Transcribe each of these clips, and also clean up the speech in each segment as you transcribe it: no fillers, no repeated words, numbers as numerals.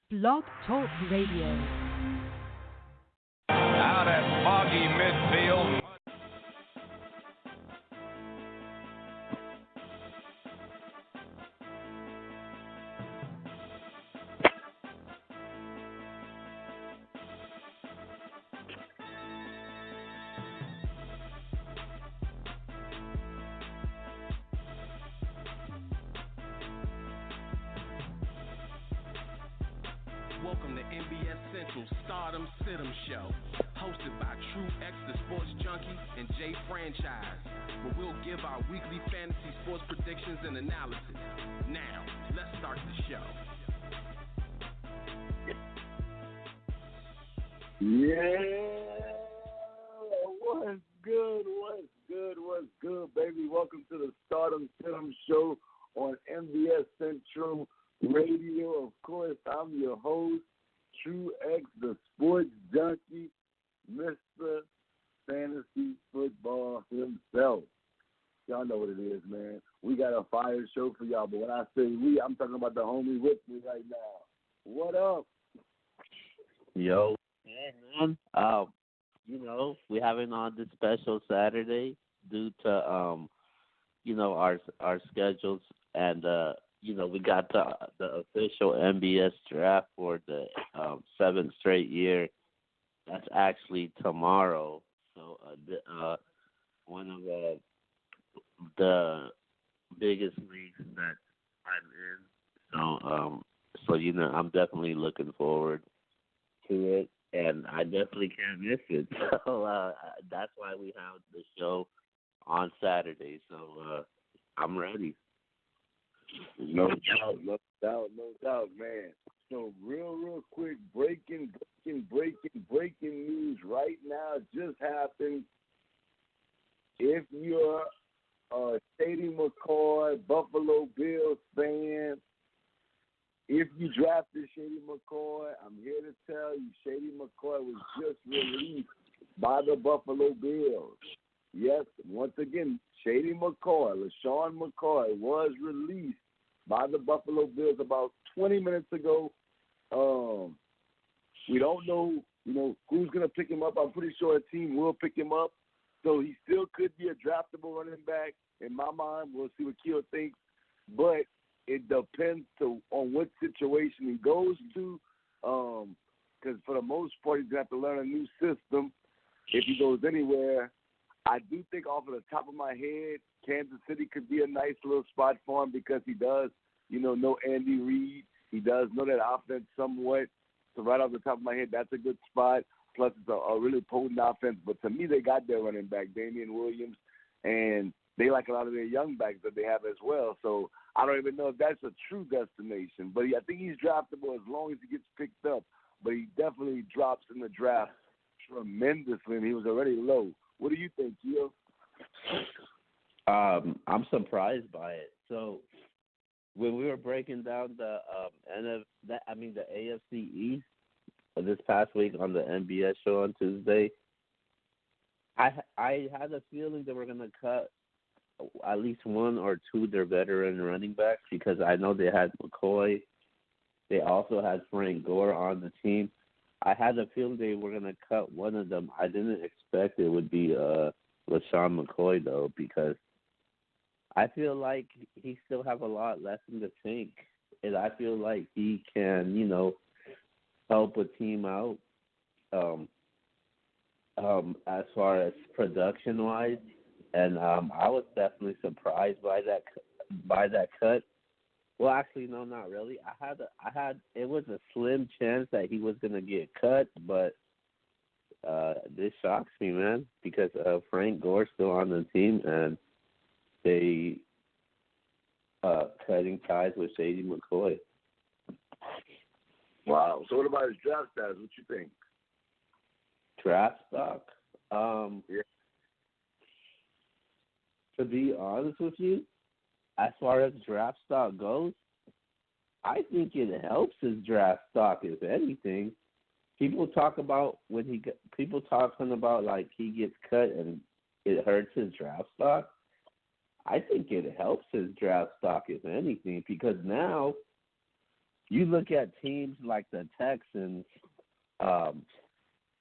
Blog Talk Radio. Out at foggy midfield. Welcome to NBS Central Startem Sitem Show, hosted by True X, the Sports Junkie, and J Franchise, where we'll give our weekly fantasy sports predictions and analysis. Now, let's start the show. Yeah, what's good, baby? Welcome to the Startem Sitem Show on NBS Central Radio. Of course, I'm your host, True X, the Sports Junkie, Mr. Fantasy Football himself. Y'all know what it is, man. We got a fire show for y'all, but when I say we, I'm talking about the homie with me right now. What up? Yo. Yeah, man. We having on this special Saturday due to our schedules, and we got the official MBS draft for the seventh straight year. That's actually tomorrow. So one of the biggest leagues that I'm in. So I'm definitely looking forward to it. And I definitely can't miss it. So that's why we have the show on Saturday. So I'm ready. No doubt, man. So real quick, breaking news right now just happened. If you're a Shady McCoy Buffalo Bills fan, if you drafted Shady McCoy, I'm here to tell you, Shady McCoy was just released by the Buffalo Bills. Yes, once again, Shady McCoy, LaShawn McCoy, was released by the Buffalo Bills about 20 minutes ago. We don't know, who's going to pick him up. I'm pretty sure a team will pick him up. So he still could be a draftable running back. In my mind, we'll see what Keel thinks. But it depends on what situation he goes to, because for the most part, he's going to have to learn a new system if he goes anywhere. I do think off of the top of my head, Kansas City could be a nice little spot for him because he does, know Andy Reid. He does know that offense somewhat. So right off the top of my head, that's a good spot. Plus, it's a really potent offense. But to me, they got their running back, Damian Williams, and they like a lot of their young backs that they have as well. So I don't even know if that's a true destination. But I think he's draftable as long as he gets picked up. But he definitely drops in the draft tremendously, and he was already low. What do you think, Gio? I'm surprised by it. So when we were breaking down the AFC East this past week on the NBS show on Tuesday, I had a feeling they were going to cut at least one or two of their veteran running backs because I know they had McCoy. They also had Frank Gore on the team. I had a feeling they were going to cut one of them. I didn't expect it would be LaShawn McCoy, though, because I feel like he still have a lot left in the tank. And I feel like he can, help a team out as far as production-wise. And I was definitely surprised by that cut. Well, actually, no, not really. It was a slim chance that he was gonna get cut, but this shocks me, man, because Frank Gore's still on the team, and they cutting ties with Shady McCoy. Wow. So what about his draft status? What you think? Draft stock? Yeah. To be honest with you, as far as draft stock goes, I think it helps his draft stock, if anything. People talking about like he gets cut and it hurts his draft stock. I think it helps his draft stock, if anything, because now you look at teams like the Texans.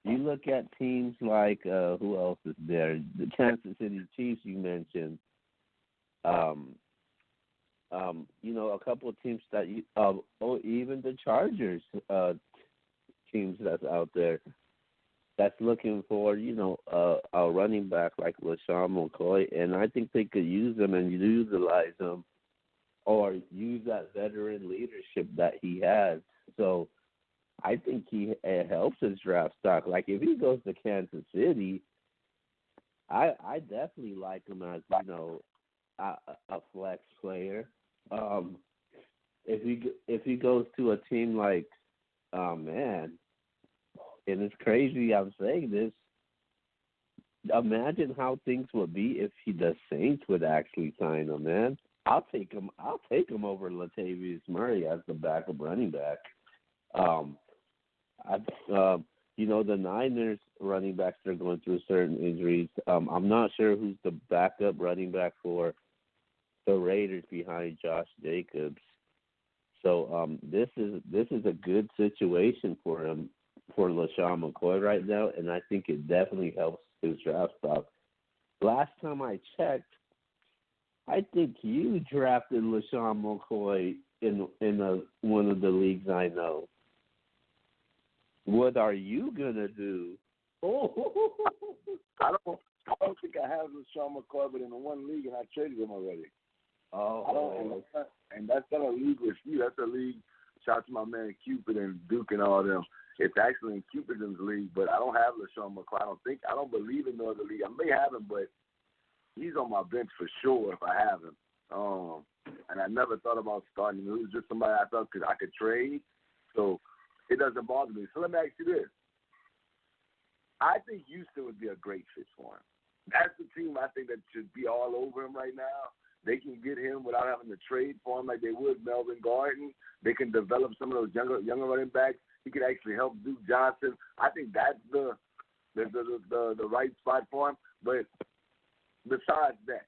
You look at teams like who else is there? The Kansas City Chiefs you mentioned. A couple of teams that even the Chargers teams that's out there that's looking for a running back like LaShawn McCoy, and I think they could use them and utilize them, or use that veteran leadership that he has. So I think it helps his draft stock. Like if he goes to Kansas City, I definitely like him as a flex player. If he goes to a team like, and it's crazy I'm saying this, imagine how things would be if the Saints would actually sign him, man. I'll take him over Latavius Murray as the backup running back. The Niners running backs are going through certain injuries. I'm not sure who's the backup running back for the Raiders behind Josh Jacobs. So this is a good situation for him, for LaShawn McCoy right now, and I think it definitely helps his draft stock. Last time I checked, I think you drafted LaShawn McCoy in one of the leagues I know. What are you gonna do? I don't think I have LaShawn McCoy, but in the one league, and I traded him already. And that's not a league with you. That's a league. Shout out to my man Cupid and Duke and all them. It's actually in Cupid's league, but I don't have LaShawn McCoy. I don't believe in no other league. I may have him, but he's on my bench for sure if I have him. And I never thought about starting him. He was just somebody I thought I could trade, so it doesn't bother me. So let me ask you this. I think Houston would be a great fit for him. That's the team I think that should be all over him right now. They can get him without having to trade for him like they would Melvin Gordon. They can develop some of those younger running backs. He could actually help Duke Johnson. I think that's the right spot for him. But besides that,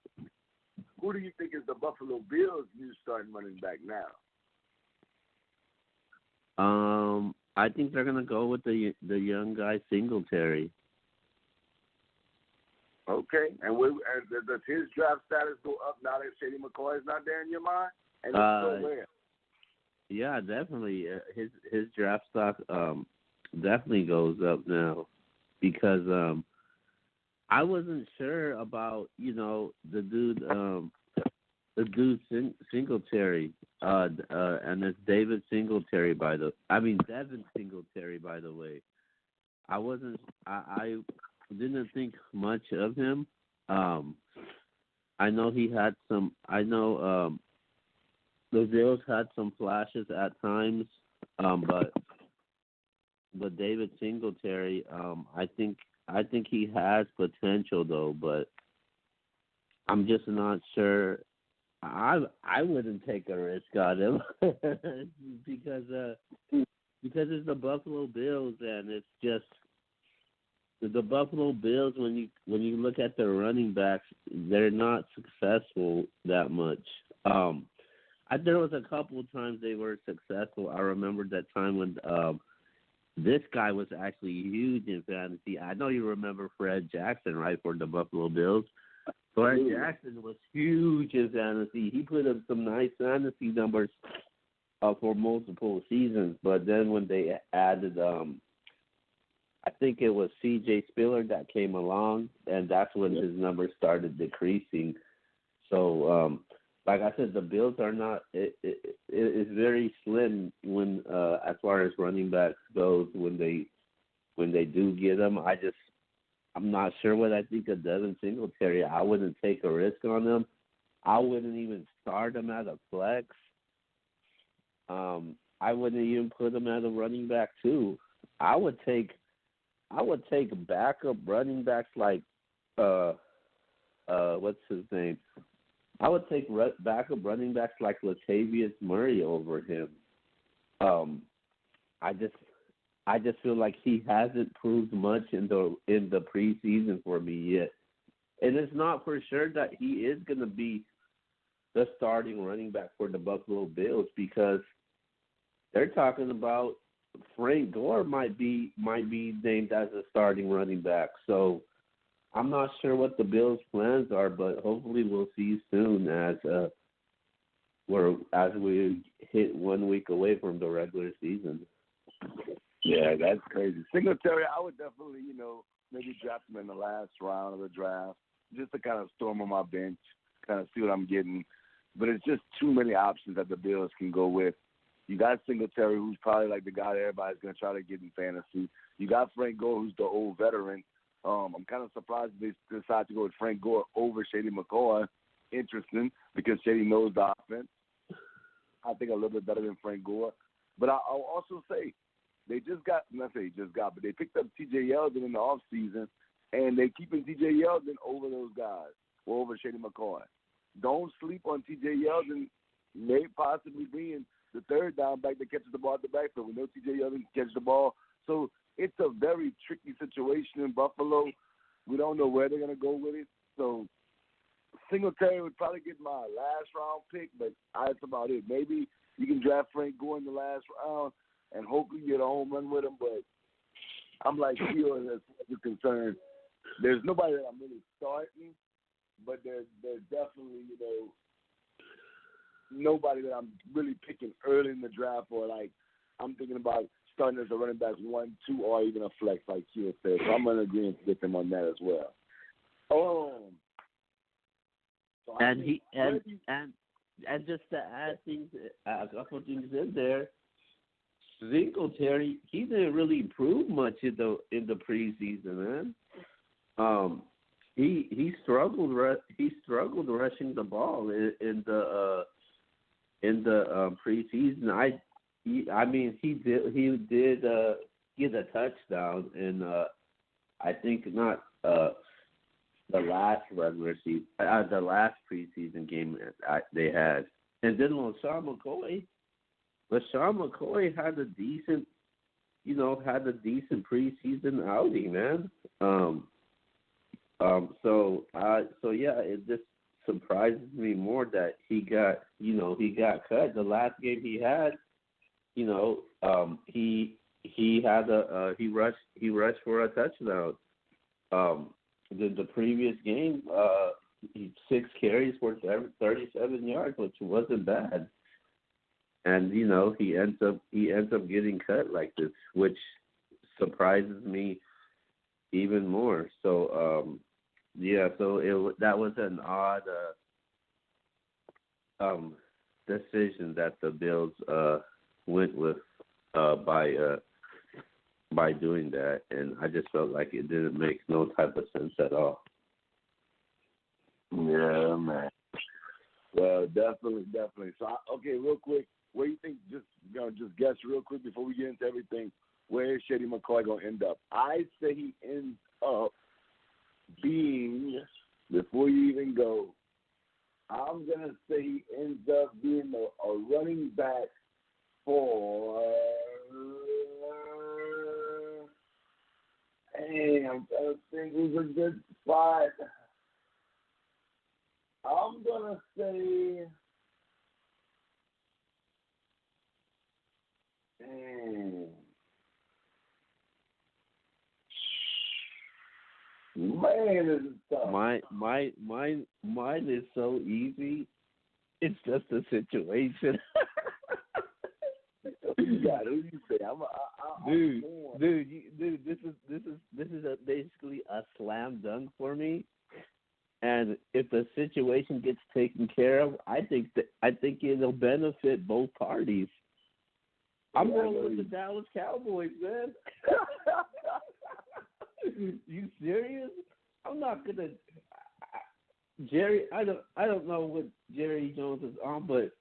who do you think is the Buffalo Bills' new starting running back now? I think they're gonna go with the young guy Singletary. Okay, and does his draft status go up now that Shady McCoy is not there in your mind? And if so, where? Yeah, definitely. His draft stock definitely goes up now because I wasn't sure about the dude Singletary and it's Devin Singletary by the way. I didn't think much of him. I know he had some. I know the Bills had some flashes at times, but David Singletary, I think he has potential though, but I'm just not sure. I wouldn't take a risk on him because it's the Buffalo Bills, and it's just the Buffalo Bills. When you look at their running backs, they're not successful that much. There was a couple of times they were successful. I remember that time when this guy was actually huge in fantasy. I know you remember Fred Jackson, right, for the Buffalo Bills. Fred Jackson was huge in fantasy. He put up some nice fantasy numbers for multiple seasons. But then when they added, I think it was C.J. Spiller that came along, and that's when his numbers started decreasing. So, like I said, the Bills are not. It's very slim when, as far as running backs goes, when they do get them. I'm not sure what I think of Devin Singletary. I wouldn't take a risk on him. I wouldn't even start him at a flex. I wouldn't even put him at a running back too. I would take backup running backs like what's his name? I would take backup running backs like Latavius Murray over him. I just feel like he hasn't proved much in the preseason for me yet. And it's not for sure that he is going to be the starting running back for the Buffalo Bills because they're talking about Frank Gore might be named as a starting running back. So I'm not sure what the Bills' plans are, but hopefully we'll see soon as we hit 1 week away from the regular season. Yeah, that's crazy. Singletary, I would definitely, maybe draft him in the last round of the draft just to kind of storm on my bench, kind of see what I'm getting. But it's just too many options that the Bills can go with. You got Singletary, who's probably like the guy that everybody's going to try to get in fantasy. You got Frank Gore, who's the old veteran. I'm kind of surprised they decided to go with Frank Gore over Shady McCoy. Interesting, because Shady knows the offense. I think a little bit better than Frank Gore. But I'll also say, they picked up T.J. Yeldon in the offseason, and they're keeping T.J. Yeldon over those guys, or over Shady McCoy. Don't sleep on T.J. Yeldon, may possibly being the third down back that catches the ball at the backfield. We know T.J. Yeldon can catch the ball. So it's a very tricky situation in Buffalo. We don't know where they're going to go with it. So Singletary would probably get my last round pick, but that's about it. Maybe you can draft Frank Gore in the last round and hopefully get a home run with him, but I'm like you as far as you're concerned. There's nobody that I'm really starting, but there's definitely, nobody that I'm really picking early in the draft, or like I'm thinking about starting as a running back 1, 2, or even a flex like Q said. So I'm in agreement with him on that as well. And just to add things, a couple things in there, Singletary, he didn't really improve much in the preseason, man. He struggled rushing the ball in the preseason. He did get a touchdown in I think not the last regular season, the last preseason game they had, and then LaShawn McCoy had a decent preseason outing, man. So yeah, it just surprises me more that he got cut. The last game he had, he rushed for a touchdown. The previous game, 6 carries for 37 yards, which wasn't bad. And he ends up getting cut like this, which surprises me even more. So that was an odd decision that the Bills went with by doing that, and I just felt like it didn't make no type of sense at all. Yeah, man. Well, definitely. So, okay, real quick, where do you think? Just guess real quick before we get into everything. Where is Shady McCoy gonna end up? I say he ends up being, before you even go, I'm gonna say he ends up being a running back for. I'm trying to think who's a good spot. I'm gonna say. Man, this is tough. Mine is so easy. It's just a situation. Who you say? Dude, this is basically a slam dunk for me. And if the situation gets taken care of, I think it'll benefit both parties. I'm rolling with the Dallas Cowboys, man. You serious? I'm not gonna. Jerry, I don't know what Jerry Jones is on, but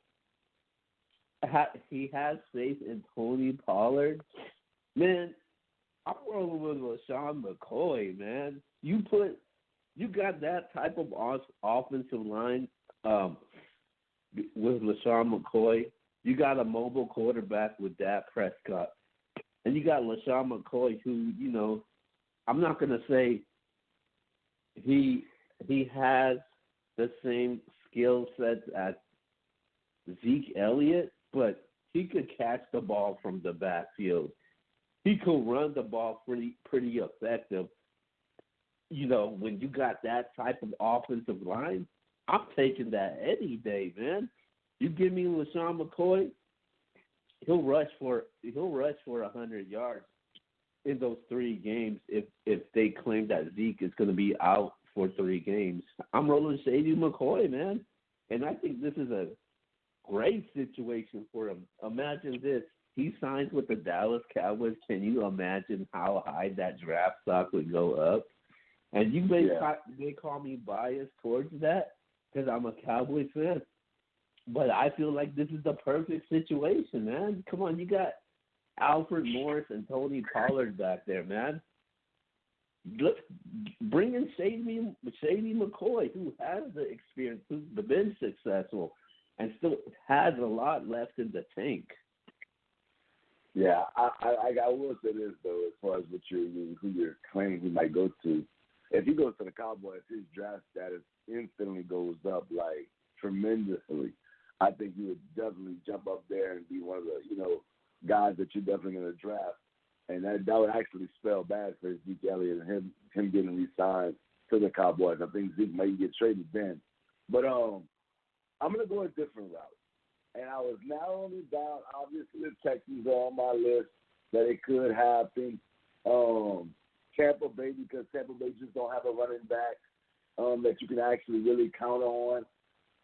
he has faith in Tony Pollard. Man, I'm rolling with LaShawn McCoy, man. You got that type of offensive line with LaShawn McCoy. You got a mobile quarterback with Dak Prescott. And you got LaShawn McCoy who, I'm not going to say he has the same skill sets as Zeke Elliott, but he could catch the ball from the backfield. He could run the ball pretty effective. You know, when you got that type of offensive line, I'm taking that any day, man. You give me LaShawn McCoy, he'll rush for 100 yards in those 3 games if they claim that Zeke is going to be out for 3 games. I'm rolling Shady McCoy, man. And I think this is a great situation for him. Imagine this. He signs with the Dallas Cowboys. Can you imagine how high that draft stock would go up? And you may call me biased towards that because I'm a Cowboys fan. But I feel like this is the perfect situation, man. Come on, you got Alfred Morris and Tony Pollard back there, man. Let's bring in Shady McCoy, who has the experience, who's been successful, and still has a lot left in the tank. Yeah, I will say this, though, as far as who you're claiming he might go to. If he goes to the Cowboys, his draft status instantly goes up, like, tremendously. I think he would definitely jump up there and be one of the, guys that you're definitely going to draft. And that would actually spell bad for Zeke Elliott and him getting re-signed to the Cowboys. I think Zeke might get traded then. But I'm going to go a different route. And I was narrowing it down. Obviously, the Texans are on my list that it could happen. Tampa Bay, because Tampa Bay just don't have a running back that you can actually really count on.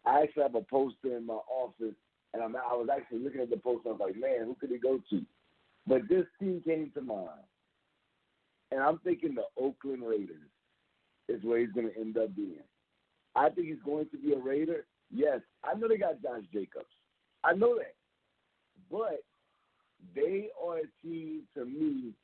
I actually have a poster in my office, and I was actually looking at the poster. I was like, man, who could he go to? But this team came to mind, and I'm thinking the Oakland Raiders is where he's going to end up being. I think he's going to be a Raider. Yes, I know they got Josh Jacobs. I know that. But they are a team, to me,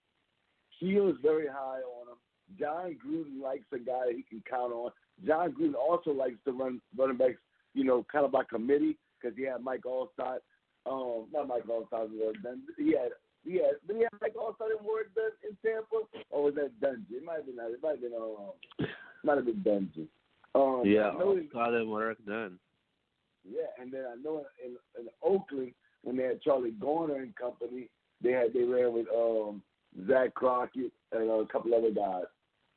Keel is very high on them. John Gruden likes a guy that he can count on. John Gruden also likes to run running backs, kind of by committee, because he had Mike Allstott. Not Mike Allstott. He had Mike Allstott in Ward in Tampa, or was that Dungy? It might have been Dungy. Allstott and work done. Yeah, and then I know in Oakland, when they had Charlie Garner and company, they ran with Zach Crockett and a couple other guys.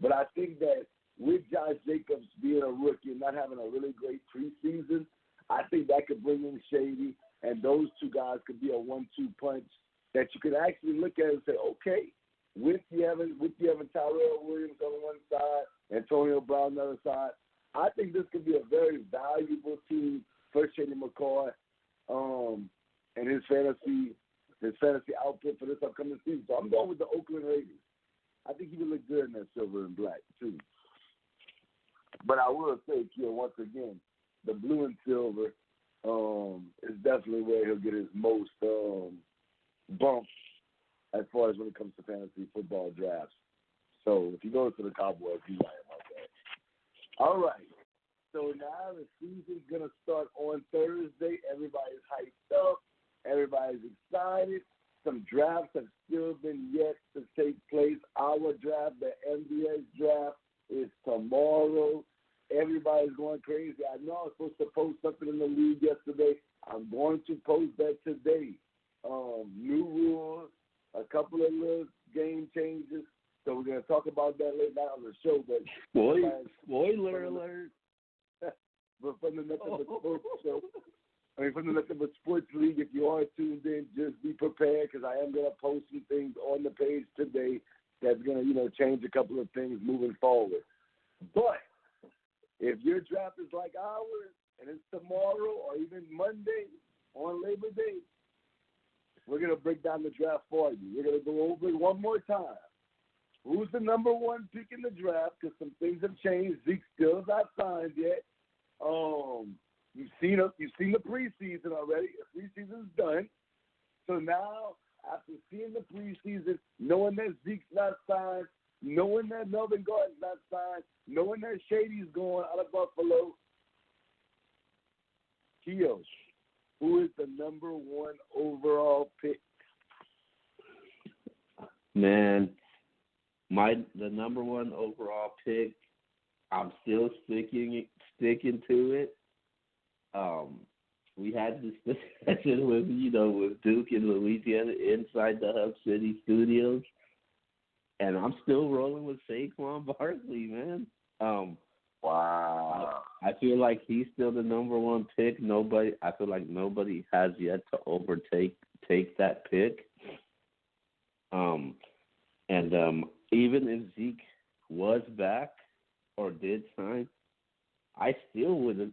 But I think that with Josh Jacobs being a rookie and not having a really great preseason, I think that could bring in Shady, and those two guys could be a 1-2 punch that you could actually look at and say, okay, with you having Tyrell Williams on one side, Antonio Brown on the other side, I think this could be a very valuable team for Shady McCoy and his fantasy output for this upcoming season. So I'm going with the Oakland Raiders. I think he would look good in that silver and black, too. But I will say, Kiel, once again, the blue and silver is definitely where he'll get his most bump as far as when it comes to fantasy football drafts. So if he goes to the Cowboys, he's right about that. All right. So now the season's going to start on Thursday. Everybody's hyped up. Everybody's excited. Some drafts have still been yet to take place. Our draft, the NBA draft, is tomorrow. Everybody's going crazy. I know I was supposed to post something in the league yesterday. I'm going to post that today. New rules, a couple of little game changes. So we're going to talk about that later on the show. But spoiler alert. But from the Nothing But Sports show, from the Nothing But Sports League, if you are tuned in, just be prepared because I am going to post some things on the page today that's going to, change a couple of things moving forward. But if your draft is like ours and it's tomorrow or even Monday on Labor Day, we're going to break down the draft for you. We're going to go over it one more time. Who's the number one pick in the draft? Because some things have changed. Zeke still is not signed yet. You've seen the preseason already. The preseason's done. So now, after seeing the preseason, knowing that Zeke's not signed, knowing that Melvin Gordon's not signed, knowing that Shady's going out of Buffalo, Kiyosh, who is the number one overall pick? Man, the number one overall pick, I'm still sticking to it. we had this discussion with with Duke in Louisiana inside the Hub City studios, and I'm still rolling with Saquon Barkley, man. Wow. I feel like he's still the number one pick. I feel like nobody has yet to take that pick. Even if Zeke was back or did sign, I still would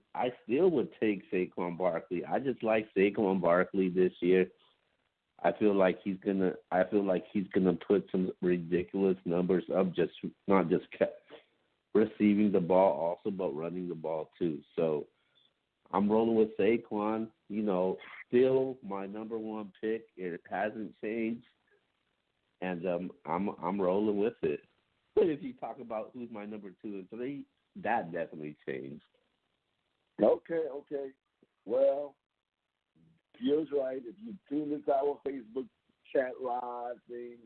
take Saquon Barkley. I just like Saquon Barkley this year. I feel like he's gonna put some ridiculous numbers up. Not just receiving the ball, also but running the ball too. So I'm rolling with Saquon. Still my number one pick. It hasn't changed, and I'm rolling with it. But if you talk about who's my number 2 and 3, that definitely changed. Okay. Well, Pierre's right. If you tune into our Facebook chat live thing,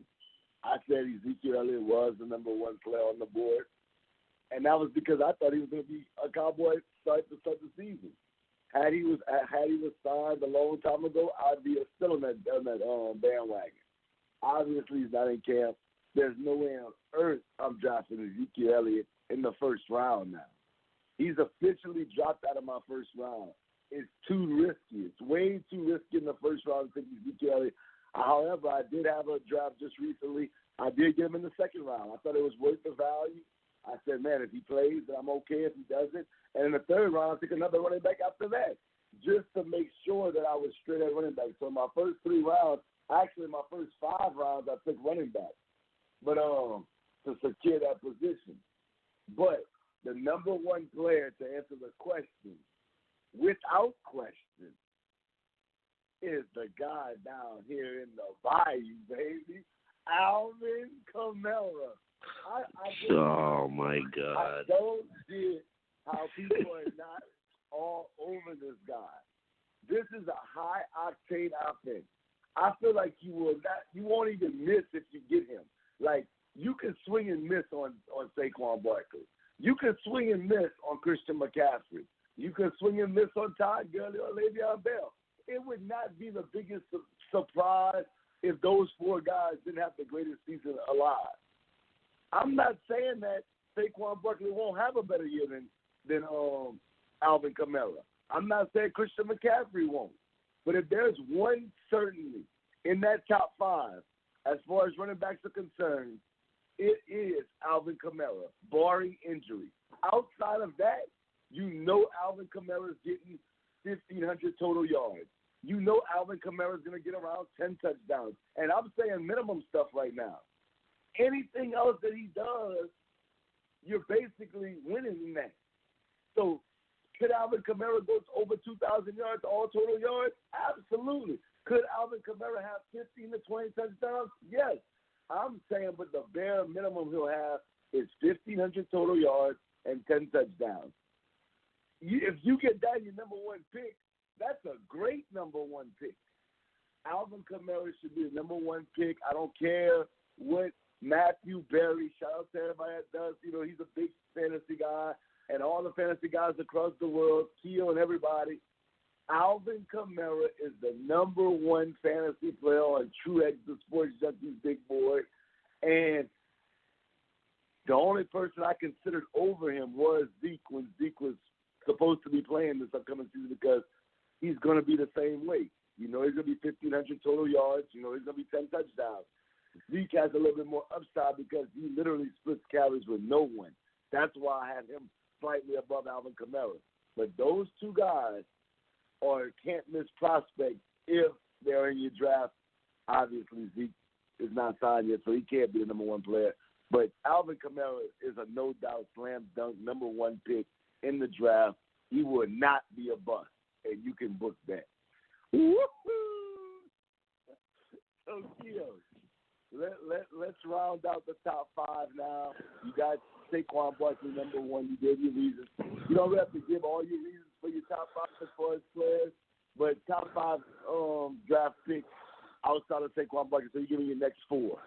I said Ezekiel Elliott was the number 1 player on the board. And that was because I thought he was going to be a Cowboy to start the season. Had he was signed a long time ago, I'd be still on that bandwagon. Obviously, he's not in camp. There's no way on earth I'm drafting Ezekiel Elliott in the first round now. He's officially dropped out of my first round. It's too risky. It's way too risky in the first round to take Ezekiel Elliott. However, I did have a draft just recently. I did get him in the second round. I thought it was worth the value. I said, man, if he plays, then I'm okay. If he doesn't, and in the third round, I took another running back after that, just to make sure that I was straight at running back. So in my first 3 rounds, actually my first 5 rounds, I took running back, but to secure that position. But the number 1 player to answer the question, without question, is the guy down here in the Bayou, baby, Alvin Kamara. Oh, my God. I don't get how people are not all over this guy. This is a high-octane offense. I feel like you won't even miss if you get him. Like, you can swing and miss on Saquon Barkley. You can swing and miss on Christian McCaffrey. You can swing and miss on Todd Gurley or Le'Veon Bell. It would not be the biggest surprise if those 4 guys didn't have the greatest season alive. I'm not saying that Saquon Barkley won't have a better year than Alvin Kamara. I'm not saying Christian McCaffrey won't. But if there's one certainty in that top 5, as far as running backs are concerned, it is Alvin Kamara, barring injury. Outside of that, Alvin Kamara is getting 1,500 total yards. Alvin Kamara is going to get around 10 touchdowns. And I'm saying minimum stuff right now. Anything else that he does, you're basically winning in that. So could Alvin Kamara go over 2,000 yards, all total yards? Absolutely. Could Alvin Kamara have 15 to 20 touchdowns? Yes. I'm saying, but the bare minimum he'll have is 1,500 total yards and 10 touchdowns. If you get that your number 1 pick, that's a great number 1 pick. Alvin Kamara should be the number 1 pick. I don't care what Matthew Berry, shout out to everybody that does. He's a big fantasy guy, and all the fantasy guys across the world, Keo and everybody. Alvin Kamara is the number 1 fantasy player on Truex, the Sports Junkies big board. And the only person I considered over him was Zeke when Zeke was supposed to be playing this upcoming season, because he's going to be the same way. He's going to be 1,500 total yards. He's going to be 10 touchdowns. Zeke has a little bit more upside because he literally splits carries with no one. That's why I have him slightly above Alvin Kamara. But those 2 guys are can't-miss prospects if they're in your draft. Obviously, Zeke is not signed yet, so he can't be the number 1 player. But Alvin Kamara is a no-doubt slam-dunk number 1 pick in the draft. He will not be a bust, and you can book that. Woo-hoo! So, Keo, let's round out the top 5 now. You got Saquon Barkley number 1. You gave your reasons. You don't have to give all your reasons for your top 5 as far as players, but top 5 draft picks outside of Saquon Barkley. So you give me your next 4.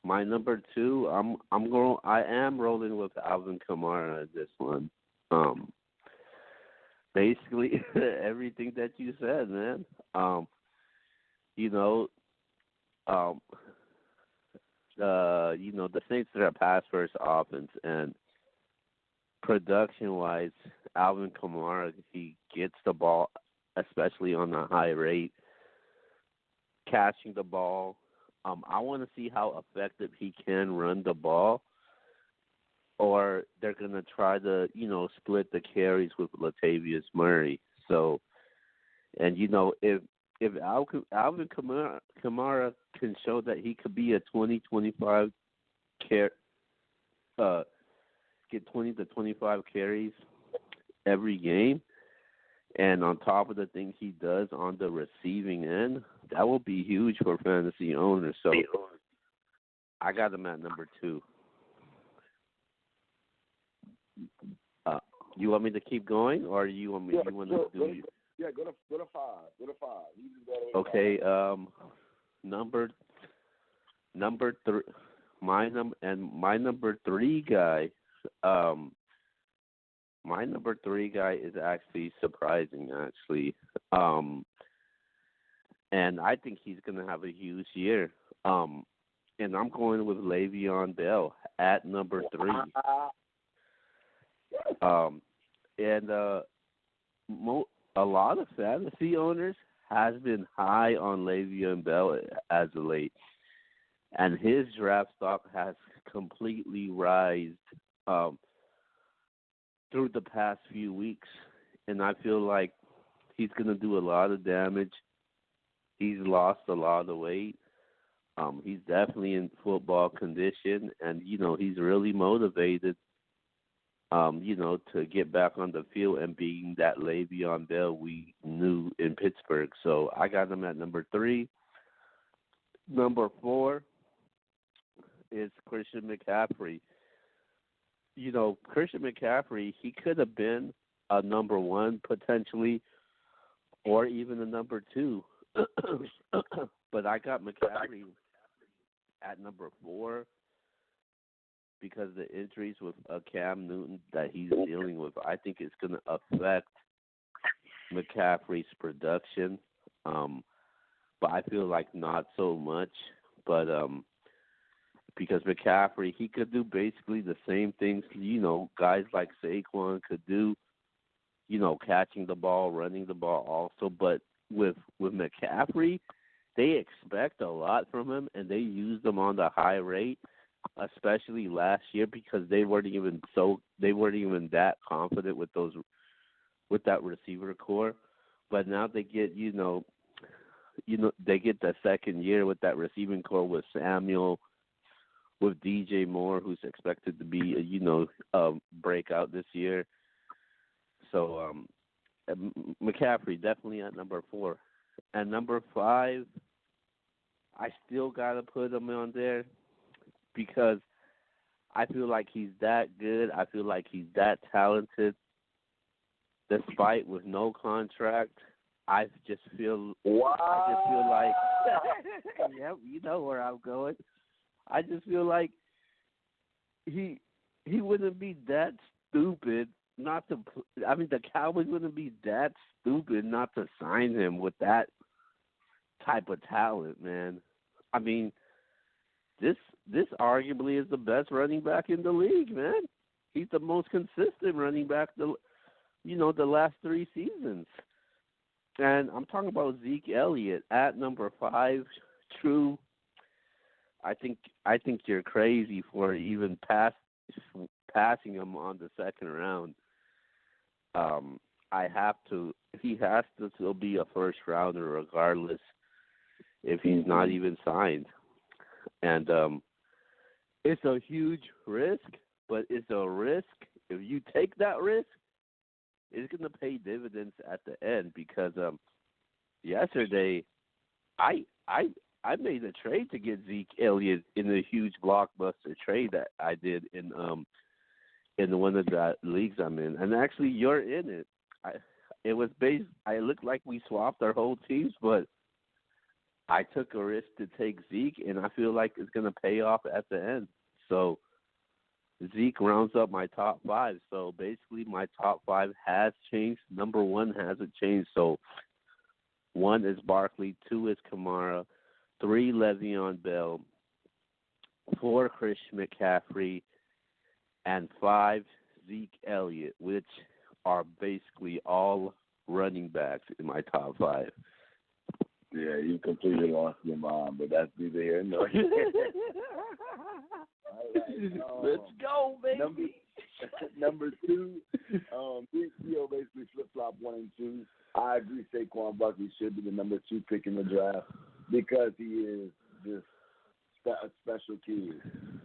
My number 2, I am rolling with Alvin Kamara this one. basically everything that you said, man. You know, um, the Saints are a pass first offense, and production wise, Alvin Kamara, he gets the ball, especially on a high rate, catching the ball. I want to see how effective he can run the ball, or they're going to try to, split the carries with Latavius Murray. So, and if Alvin Kamara can show that he could be a 20-25 get 20 to 25 carries every game, and on top of the things he does on the receiving end, that will be huge for fantasy owners. So I got him at number 2. You want me to keep going, or you want me? Yeah, you want to do? Yeah, go to 5. Go to 5. You just gotta Okay. Number 3. My number 3 guy. My number 3 guy is actually surprising, and I think he's gonna have a huge year. And I'm going with Le'Veon Bell at number 3. And a lot of fantasy owners has been high on Le'Veon Bell as of late, and his draft stock has completely rised through the past few weeks, and I feel like he's going to do a lot of damage. He's lost a lot of weight. He's definitely in football condition, and, he's really motivated, to get back on the field and being that Le'Veon Bell we knew in Pittsburgh. So I got him at number 3. Number 4 is Christian McCaffrey. Christian McCaffrey, he could have been a number 1 potentially, or even a number 2. But I got McCaffrey at number 4 because the injuries with Cam Newton that he's dealing with, I think it's going to affect McCaffrey's production. But I feel like not so much. But because McCaffrey, he could do basically the same things, guys like Saquon could do, catching the ball, running the ball also. But with McCaffrey, they expect a lot from him, and they use them on the high rate, especially last year because they weren't even that confident with that receiver core. But now they get they get the second year with that receiving core with Samuel, with DJ Moore, who's expected to be a breakout this year. So McCaffrey definitely at number 4. And number 5, I still gotta put him on there because I feel like he's that good. I feel like he's that talented. Despite with no contract, I just feel like yep, you know where I'm going. I just feel like he wouldn't be that stupid not to. I mean, the Cowboys wouldn't be that stupid not to sign him with that type of talent, man. I mean, this arguably is the best running back in the league, man. He's the most consistent running back the last 3 seasons. And I'm talking about Zeke Elliott at number 5. True. I think you're crazy for even passing him on the second round. He has to still be a first rounder regardless if he's not even signed. And it's a huge risk, but it's a risk. If you take that risk, it's going to pay dividends at the end because yesterday I made a trade to get Zeke Elliott in a huge blockbuster trade that I did in one of the leagues I'm in, and actually you're in it. I looked like we swapped our whole teams, but I took a risk to take Zeke, and I feel like it's going to pay off at the end. So Zeke rounds up my top 5. So basically, my top 5 has changed. Number 1 hasn't changed. So 1 is Barkley, 2 is Kamara, 3 Le'Veon Bell, 4 Christian McCaffrey, and 5 Zeke Elliott, which are basically all running backs in my top 5. Yeah, you completely lost your mind, but that's neither here nor there. Let's go, baby. Number 2, DCO basically flip-flop 1 and 2. I agree Saquon Barkley should be the number 2 pick in the draft because he is just a special kid.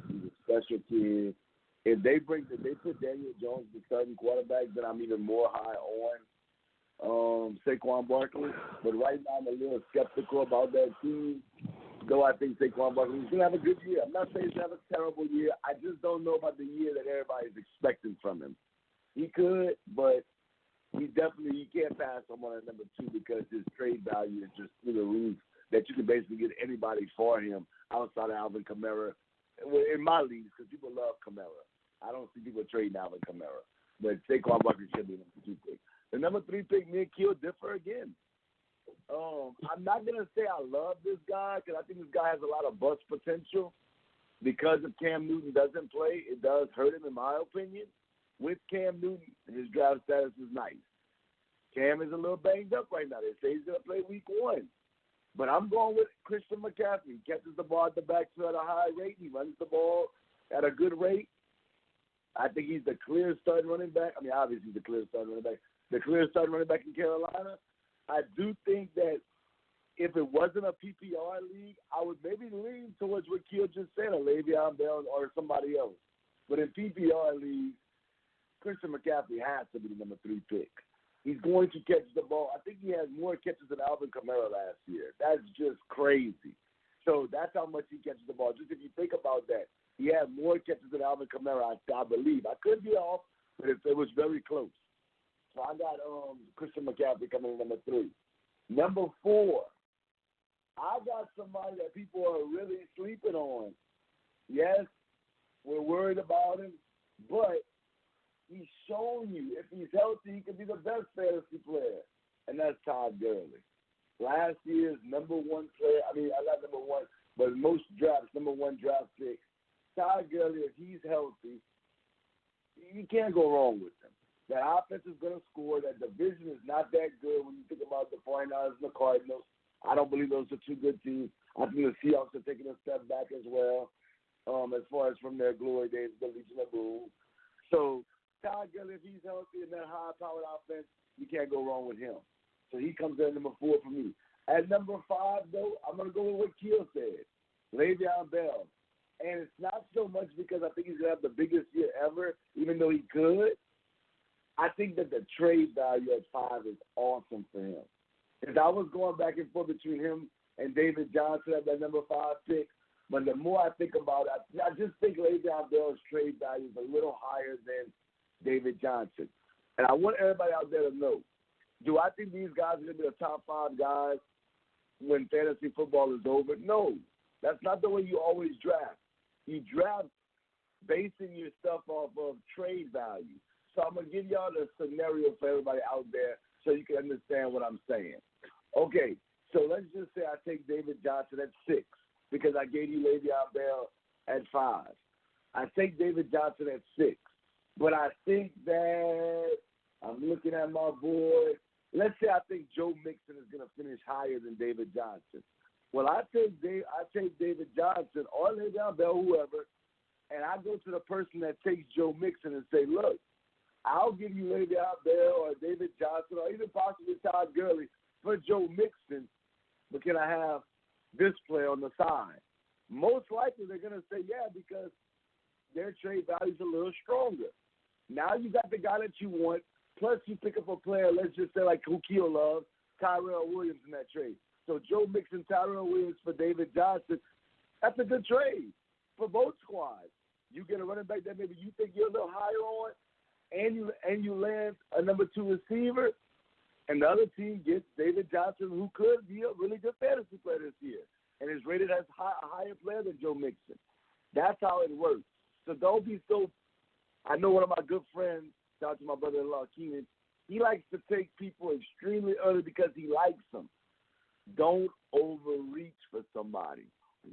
He's a special kid. If they put Daniel Jones the starting quarterback, then I'm even more high on Saquon Barkley. But right now I'm a little skeptical about that team. Though I think Saquon Barkley is going to have a good year. I'm not saying he's going to have a terrible year. I just don't know about the year that everybody's expecting from him. He could, but you can't pass him on at number 2 because his trade value is just through the roof that you can basically get anybody for him outside of Alvin Kamara. Well, in my leagues, because people love Kamara. I don't see people trading Alvin Kamara. But Saquon Barkley should be the number 2 pick. The number 3 pick, me and Kill differ again. I'm not going to say I love this guy because I think this guy has a lot of bust potential. Because if Cam Newton doesn't play, it does hurt him, in my opinion. With Cam Newton, his draft status is nice. Cam is a little banged up right now. They say he's going to play week 1. But I'm going with Christian McCaffrey. He catches the ball at the backfield at a high rate. He runs the ball at a good rate. I think he's the clear starting running back. I mean, obviously he's the clear starting running back. The clear starting running back in Carolina. I do think that if it wasn't a PPR league, I would maybe lean towards what Keel just said, a Le'Veon Bell or somebody else. But in PPR leagues, Christian McCaffrey has to be the number 3 pick. He's going to catch the ball. I think he has more catches than Alvin Kamara last year. That's just crazy. So that's how much he catches the ball. Just if you think about that, he had more catches than Alvin Kamara, I believe. I could be off, but it was very close. So I got Christian McCaffrey coming in number 3. Number 4, I got somebody that people are really sleeping on. Yes, we're worried about him, but he's shown you if he's healthy, he can be the best fantasy player, and that's Todd Gurley. Last year's number 1 player, not number 1, but most drafts, number 1 draft pick. Todd Gurley, if he's healthy, you can't go wrong with him. That offense is going to score. That division is not that good when you think about the 49ers and the Cardinals. I don't believe those are 2 good teams. I think the Seahawks are taking a step back as well, as far as from their glory days, the Legion of Boom. So Todd Gurley, if he's healthy in that high-powered offense, you can't go wrong with him. So he comes in number 4 for me. At number 5, though, I'm going to go with what Keel said, Le'Veon Bell. And it's not so much because I think he's going to have the biggest year ever, even though he could. I think that the trade value at 5 is awesome for him. Because I was going back and forth between him and David Johnson at that number 5 pick. But the more I think about it, I just think Le'Veon Bell's trade value is a little higher than David Johnson. And I want everybody out there to know, do I think these guys are going to be the top 5 guys when fantasy football is over? No. That's not the way you always draft. You draft basing your stuff off of trade value. So I'm going to give y'all the scenario for everybody out there so you can understand what I'm saying. Okay, so let's just say I take David Johnson at 6 because I gave you Le'Veon Bell at 5. I take David Johnson at 6. But I think that I'm looking at my board. Let's say I think Joe Mixon is going to finish higher than David Johnson. Well, I take David Johnson or Le'Veon Bell, whoever, and I go to the person that takes Joe Mixon and say, look, I'll give you Le'Veon Bell or David Johnson or even possibly Todd Gurley for Joe Mixon, but can I have this player on the side? Most likely they're going to say, yeah, because their trade value is a little stronger. Now you got the guy that you want, plus you pick up a player, let's just say like who Keel loves, Tyrell Williams in that trade. So Joe Mixon, Tyrell Williams for David Johnson, that's a good trade for both squads. You get a running back that maybe you think you're a little higher on, and you land a number 2 receiver, and the other team gets David Johnson, who could be a really good fantasy player this year, and is rated as a higher player than Joe Mixon. That's how it works. So don't be so I know one of my good friends, shout out to my brother-in-law, Keenan, he likes to take people extremely early because he likes them. Don't overreach for somebody.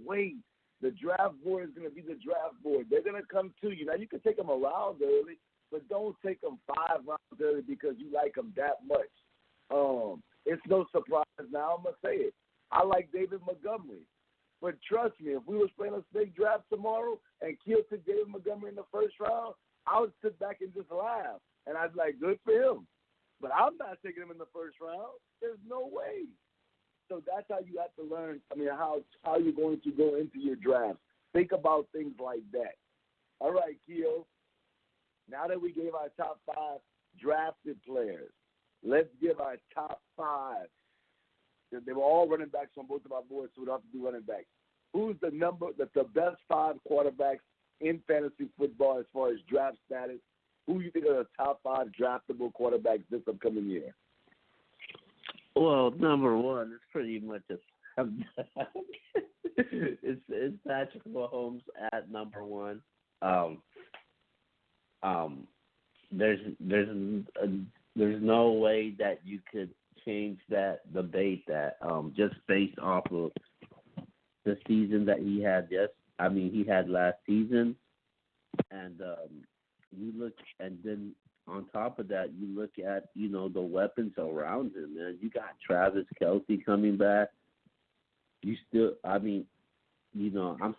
Wait. The draft board is going to be the draft board. They're going to come to you. Now, you can take them around early, but don't take them 5 rounds early because you like them that much. It's no surprise now. I'm going to say it. I like David Montgomery. But trust me, if we was playing a snake draft tomorrow and Keel took David Montgomery in the first round, I would sit back and just laugh. And I'd be like, good for him. But I'm not taking him in the first round. There's no way. So that's how you have to learn, how you're going to go into your drafts. Think about things like that. All right, Keo. Now that we gave our top 5 drafted players, let's give our top 5. They were all running backs on both of our boards, so we don't have to do running backs. Who's the best 5 quarterbacks in fantasy football as far as draft status? Who you think are the top 5 draftable quarterbacks this upcoming year? Well, number one, it's pretty much it's Patrick Mahomes at number 1. There's no way that you could change debate that just based off of the season that he had. He had last season, and you look, and then on top of that, you look at, the weapons around him, man. You got Travis Kelce coming back. I'm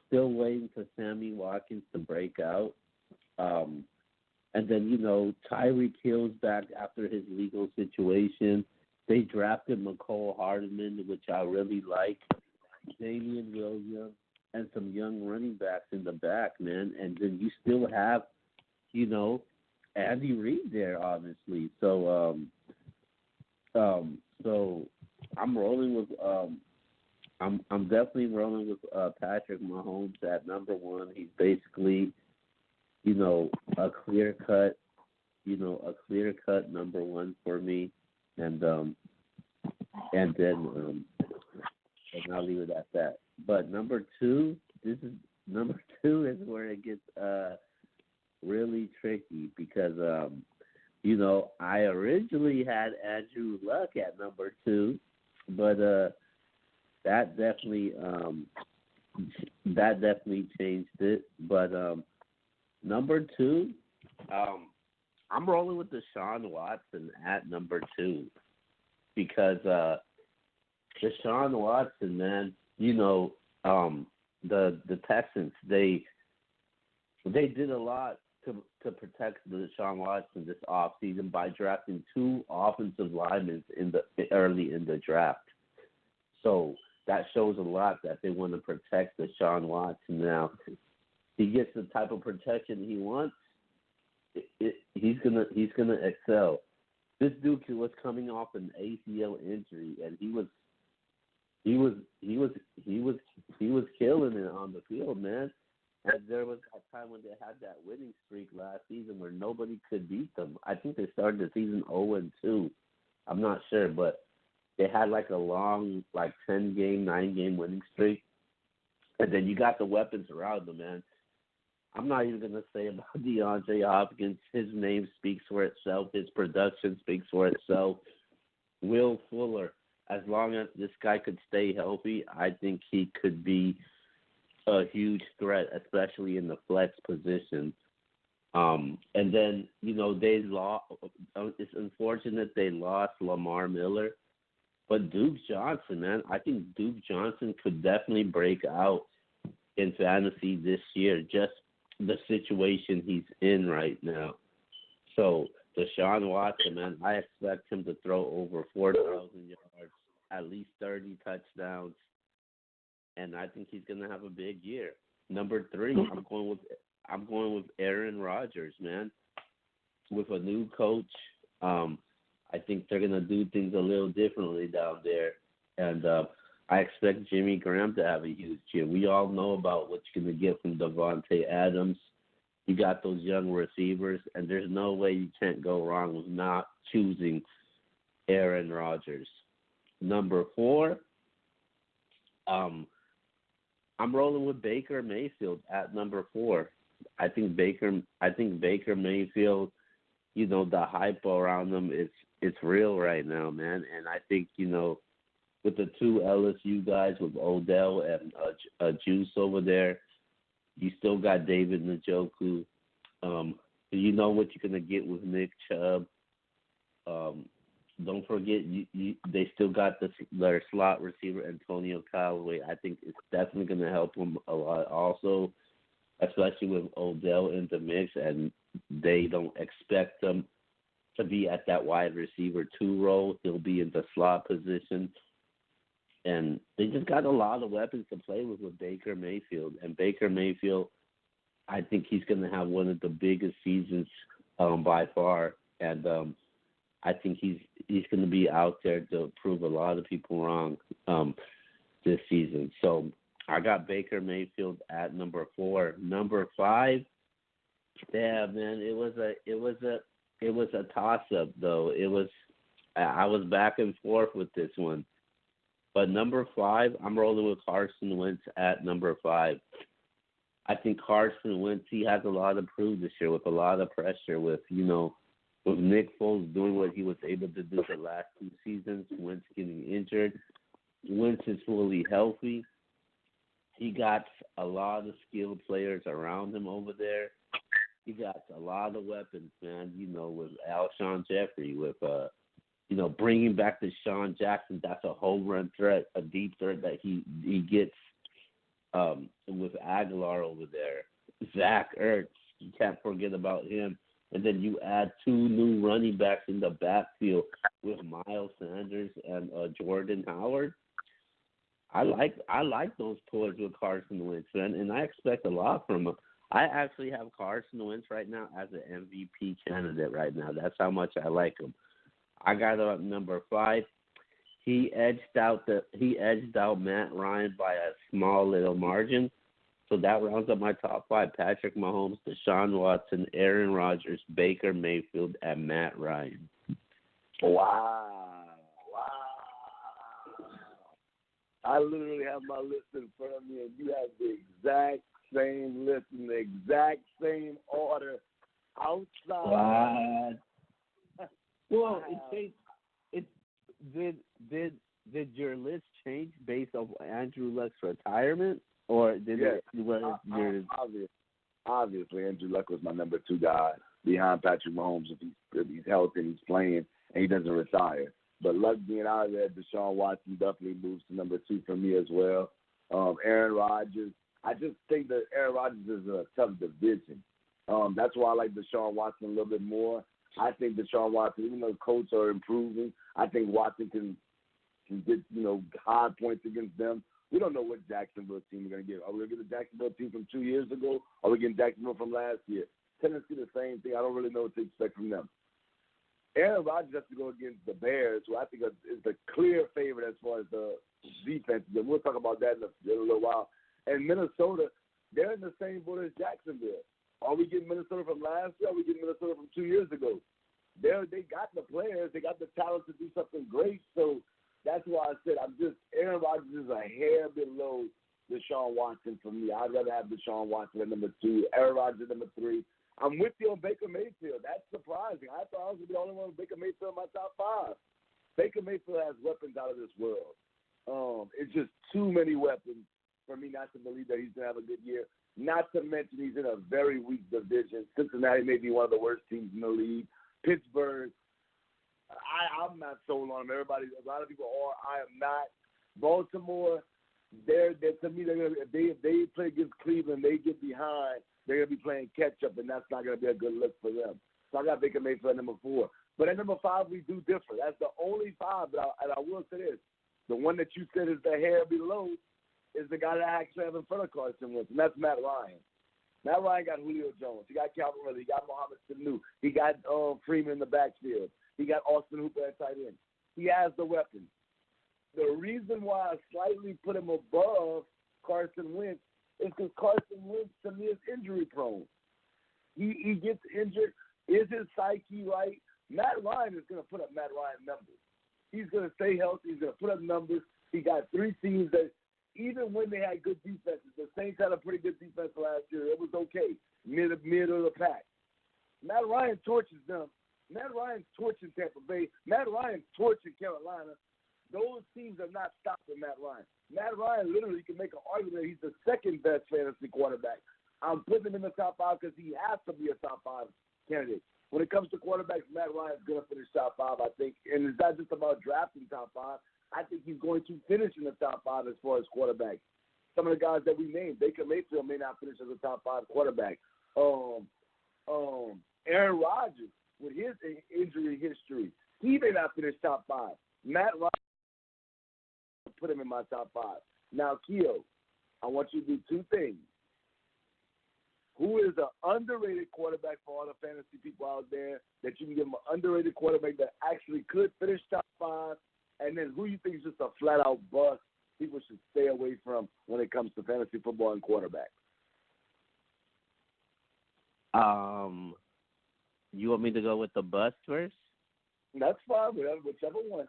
still waiting for Sammy Watkins to break out. And then, Tyreek Hill's back after his legal situation. They drafted McCole Hardman, which I really like. Damian Williams and some young running backs in the back, man. And then you still have, Andy Reid there, obviously. So I'm rolling with I'm definitely rolling with Patrick Mahomes at number 1. He's basically, a clear cut number 1 for me, and I'll leave it at that. But number 2 is where it gets really tricky because I originally had Andrew Luck at number 2, but that definitely changed it. But number 2, I'm rolling with Deshaun Watson at number 2 because Deshaun Watson, man, the Texans, they did a lot to protect Deshaun Watson this offseason by drafting 2 offensive linemen early in the draft. So that shows a lot that they want to protect Deshaun Watson. Now, he gets the type of protection he wants. He's gonna excel. This dude was coming off an ACL injury, and he was killing it on the field, man. And there was a time when they had that winning streak last season where nobody could beat them. I think they started the season 0-2. I'm not sure, but they had like a long, 10-game, 9-game winning streak. And then you got the weapons around them, man. I'm not even going to say about DeAndre Hopkins. His name speaks for itself. His production speaks for itself. Will Fuller, as long as this guy could stay healthy, I think he could be a huge threat, especially in the flex position. And then, they lost. It's unfortunate they lost Lamar Miller. But Duke Johnson, man, I think Duke Johnson could definitely break out in fantasy this year, just the situation he's in right now. So Deshaun Watson, man, I expect him to throw over 4,000 yards, at least 30 touchdowns, and I think he's going to have a big year. Number 3, I'm going with Aaron Rodgers, man. With a new coach, I think they're going to do things a little differently down there, and I expect Jimmy Graham to have a huge year. We all know about what you're going to get from Devontae Adams. You got those young receivers, and there's no way you can't go wrong with not choosing Aaron Rodgers. Number 4, I'm rolling with Baker Mayfield at number 4 I think Baker Mayfield, you know, the hype around him it's real right now, man. And I think, you know, with the two LSU guys, with Odell and Juice over there, you still got David Njoku. You know what you're gonna get with Nick Chubb. Don't forget, they still got their slot receiver Antonio Callaway. I think it's definitely gonna help them a lot. Also, especially with Odell in the mix, and they don't expect him to be at that wide receiver 2 role. He'll be in the slot position. And they just got a lot of weapons to play with Baker Mayfield. And Baker Mayfield, I think he's going to have one of the biggest seasons by far. And I think he's going to be out there to prove a lot of people wrong this season. So I got Baker Mayfield at number 4. Number 5, yeah, man, it was a toss up though. I was back and forth with this one. But number 5, I'm rolling with Carson Wentz at number 5. I think Carson Wentz, he has a lot to prove this year with a lot of pressure with Nick Foles doing what he was able to do the last 2 seasons, Wentz getting injured. Wentz is fully healthy. He got a lot of skilled players around him over there. He got a lot of weapons, man, with Alshon Jeffrey, with bringing back the Deshaun Jackson. That's a home run threat, a deep threat that he gets with Aguilar over there. Zach Ertz, you can't forget about him. And then you add 2 new running backs in the backfield with Miles Sanders and Jordan Howard. I like those toys with Carson Wentz, man, and I expect a lot from him. I actually have Carson Wentz right now as an MVP candidate right now. That's how much I like him. I got him at number 5. He edged out Matt Ryan by a small little margin. So that rounds up my top 5. Patrick Mahomes, Deshaun Watson, Aaron Rodgers, Baker Mayfield, and Matt Ryan. Wow. I literally have my list in front of me, and you have the exact same list in the exact same order outside. What? Well, Did your list change based off Andrew Luck's retirement, or did it? Obviously, Andrew Luck was my number 2 guy behind Patrick Mahomes if he's healthy and he's playing and he doesn't retire. But Luck being out of there, Deshaun Watson definitely moves to number 2 for me as well. Aaron Rodgers, I just think that Aaron Rodgers is a tough division. That's why I like Deshaun Watson a little bit more. I think Deshaun Watson, even though the Colts are improving, I think Watson can get, high points against them. We don't know what Jacksonville team we're going to get. Are we going to get the Jacksonville team from 2 years ago? Or are we getting Jacksonville from last year? Tennessee, the same thing. I don't really know what to expect from them. Aaron Rodgers has to go against the Bears, who I think is the clear favorite as far as the defense. And we'll talk about that in a little while. And Minnesota, they're in the same boat as Jacksonville. Are we getting Minnesota from last year? Are we getting Minnesota from 2 years ago? They got the players. They got the talent to do something great. So that's why I said Aaron Rodgers is a hair below Deshaun Watson for me. I'd rather have Deshaun Watson at number 2, Aaron Rodgers at number 3. I'm with you on Baker Mayfield. That's surprising. I thought I was going to be the only one with Baker Mayfield in my top 5. Baker Mayfield has weapons out of this world. It's just too many weapons for me not to believe that he's going to have a good year. Not to mention he's in a very weak division. Cincinnati may be one of the worst teams in the league. Pittsburgh, I'm not sold on them. A lot of people are. I am not. Baltimore, to me, if they play against Cleveland, they get behind, they're going to be playing catch-up, and that's not going to be a good look for them. So I got Baker Mayfield at number 4. But at number 5, we do differ. That's the only 5, and I will say this. The one that you said is the hair below is the guy that I actually have in front of Carson Wentz, and that's Matt Ryan. Matt Ryan got Julio Jones. He got Calvin Ridley. He got Mohamed Sanu. He got Freeman in the backfield. He got Austin Hooper at tight end. He has the weapons. The reason why I slightly put him above Carson Wentz is because Carson Wentz, to me, is injury-prone. He gets injured. Is his psyche right? Matt Ryan is going to put up Matt Ryan numbers. He's going to stay healthy. He's going to put up numbers. He got 3 teams that, even when they had good defenses, the Saints had a pretty good defense last year. It was okay. middle of the pack. Matt Ryan torches them. Matt Ryan's torching Tampa Bay. Matt Ryan's torching Carolina. Those teams are not stopping Matt Ryan. Matt Ryan literally can make an argument he's the second best fantasy quarterback. I'm putting him in the top 5 because he has to be a top 5 candidate. When it comes to quarterbacks, Matt Ryan's going to finish top 5, I think. And it's not just about drafting top 5. I think he's going to finish in the top 5 as far as quarterbacks. Some of the guys that we named, Baker Mayfield may not finish as a top 5 quarterback. Aaron Rodgers, with his injury history, he may not finish top 5. Matt Ryan, put him in my top 5. Now, Keo, I want you to do 2 things. Who is an underrated quarterback for all the fantasy people out there that you can give them an underrated quarterback that actually could finish top 5? And then who you think is just a flat-out bust people should stay away from when it comes to fantasy football and quarterbacks? You want me to go with the bust first? That's fine, whichever one.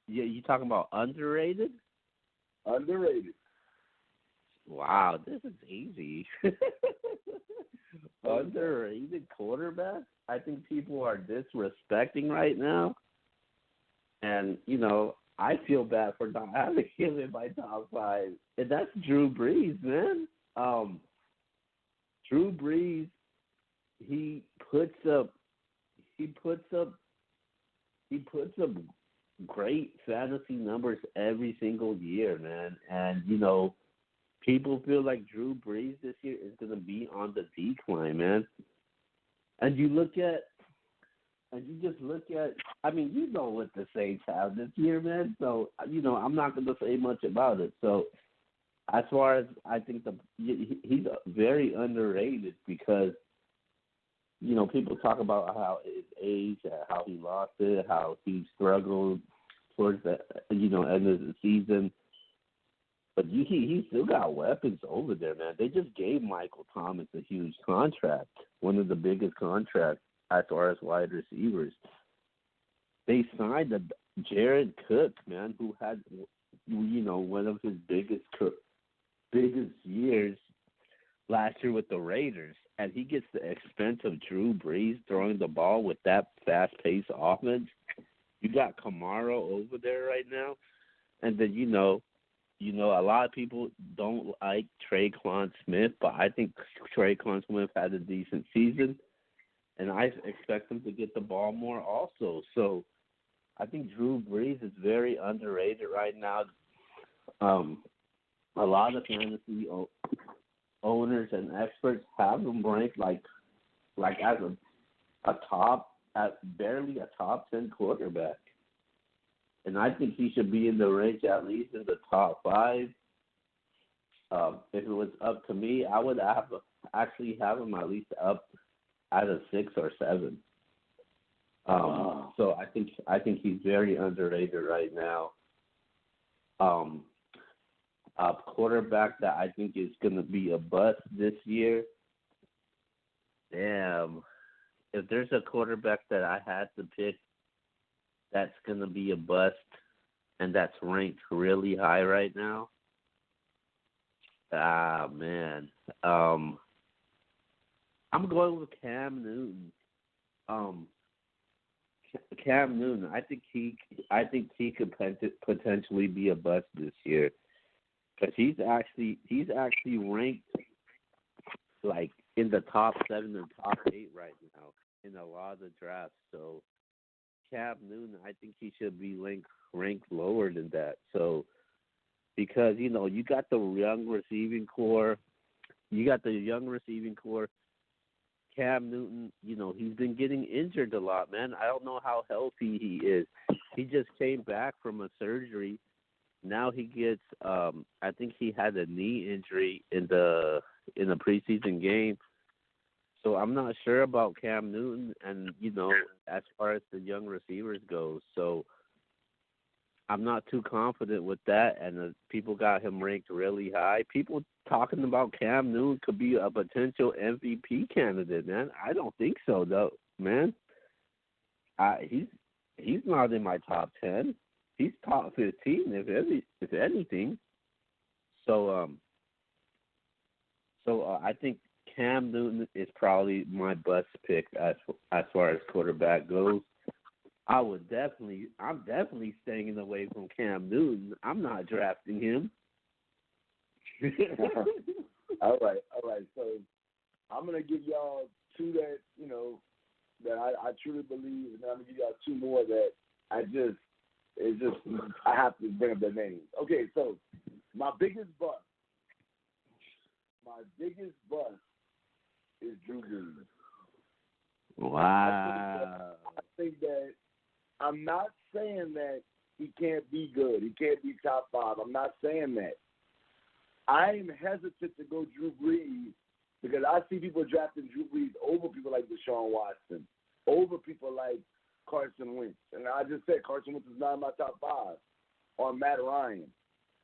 Yeah, you talking about underrated? Underrated. Wow, this is easy. Underrated quarterback? I think people are disrespecting right now. And, I feel bad for not having him in my top 5. And that's Drew Brees, man. Drew Brees, he puts up great fantasy numbers every single year, man. And, people feel like Drew Brees this year is going to be on the decline, man. And you just look at, what the Saints have this year, man. So, I'm not going to say much about it. So, as far as I think he's very underrated because, people talk about how his age, how he lost it, how he struggled towards the, end of the season. But he still got weapons over there, man. They just gave Michael Thomas a huge contract, one of the biggest contracts as far as wide receivers. They signed Jared Cook, man, who had, one of his biggest years last year with the Raiders. And he gets the expense of Drew Brees throwing the ball with that fast-paced offense. You got Kamara over there right now. And then, a lot of people don't like Traquan Smith, but I think Traquan Smith had a decent season. And I expect him to get the ball more also. So I think Drew Brees is very underrated right now. A lot of fantasy owners and experts have him ranked like as barely a top 10 quarterback. And I think he should be in the range at least in the top 5. If it was up to me, I would actually have him at least up at a 6 or 7. So I think he's very underrated right now. A quarterback that I think is going to be a bust this year. Damn. If there's a quarterback that I had to pick that's going to be a bust and that's ranked really high right now, man. I'm going with Cam Newton. Cam Newton, I think he could potentially be a bust this year. Because he's actually ranked like in the top 7 or top 8 right now in a lot of the drafts. So Cam Newton, I think he should be ranked lower than that. So because you got the young receiving core, Cam Newton, he's been getting injured a lot, man. I don't know how healthy he is. He just came back from a surgery. Now he gets, I think he had a knee injury in the preseason game. So I'm not sure about Cam Newton and, as far as the young receivers go. So I'm not too confident with that. And people got him ranked really high. People talking about Cam Newton could be a potential MVP candidate, man. I don't think so, though, man. He's not in my top 10. He's top 15, if anything. So I think Cam Newton is probably my bust pick as far as quarterback goes. I'm definitely staying away from Cam Newton. I'm not drafting him. All right. So I'm gonna give y'all two that that I truly believe, and I'm gonna give y'all two more that I have to bring up their names. Okay, so my biggest bust is Drew Brees. Wow. I think that I'm not saying that he can't be good. He can't be top 5. I'm not saying that. I am hesitant to go Drew Brees because I see people drafting Drew Brees over people like Deshaun Watson, over people like Carson Wentz. And I just said Carson Wentz is not in my top 5. Or Matt Ryan.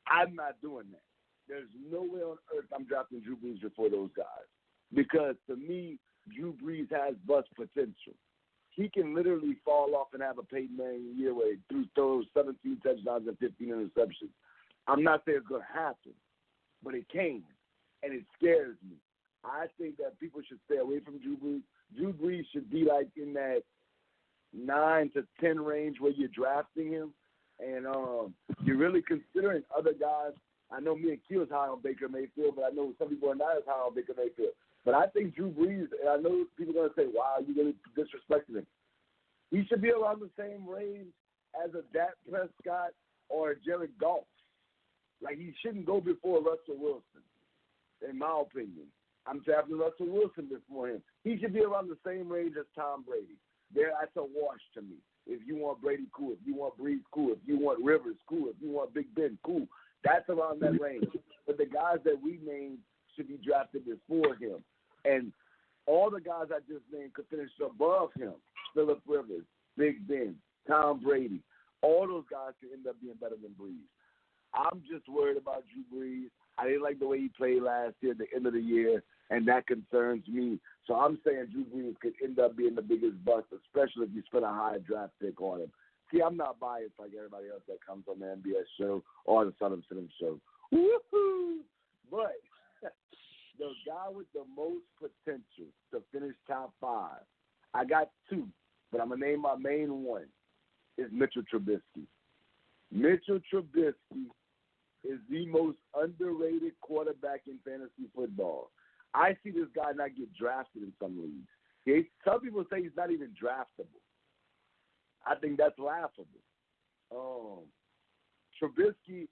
I'm not doing that. There's no way on earth I'm drafting Drew Brees before those guys. Because to me, Drew Brees has bust potential. He can literally fall off and have a Peyton Manning year where he throws 17 touchdowns and 15 interceptions. I'm not saying it's going to happen, but it can, and it scares me. I think that people should stay away from Drew Brees. Drew Brees should be like in that 9 to 10 range where you're drafting him, and you're really considering other guys. I know me and Q is high on Baker Mayfield, but I know some people are not as high on Baker Mayfield. But I think Drew Brees, and I know people are going to say, wow, you're really disrespecting him. He should be around the same range as a Dak Prescott or a Jared Goff. Like, he shouldn't go before Russell Wilson, in my opinion. I'm drafting Russell Wilson before him. He should be around the same range as Tom Brady. That's a wash to me. If you want Brady, cool. If you want Brees, cool. If you want Rivers, cool. If you want Big Ben, cool. That's around that range. But the guys that we named should be drafted before him. And all the guys I just named could finish above him. Phillip Rivers, Big Ben, Tom Brady. All those guys could end up being better than Brees. I'm just worried about Drew Brees. I didn't like the way he played last year at the end of the year, and that concerns me. So I'm saying Drew Brees could end up being the biggest bust, especially if you spend a high draft pick on him. See, I'm not biased like everybody else that comes on the NBS show or the Startem Sitem show. Woohoo! But the guy with the most potential to finish top 5, I got 2, but I'm going to name my main one, is Mitchell Trubisky. Mitchell Trubisky is the most underrated quarterback in fantasy football. I see this guy not get drafted in some leagues. Some people say he's not even draftable. I think that's laughable. Trubisky,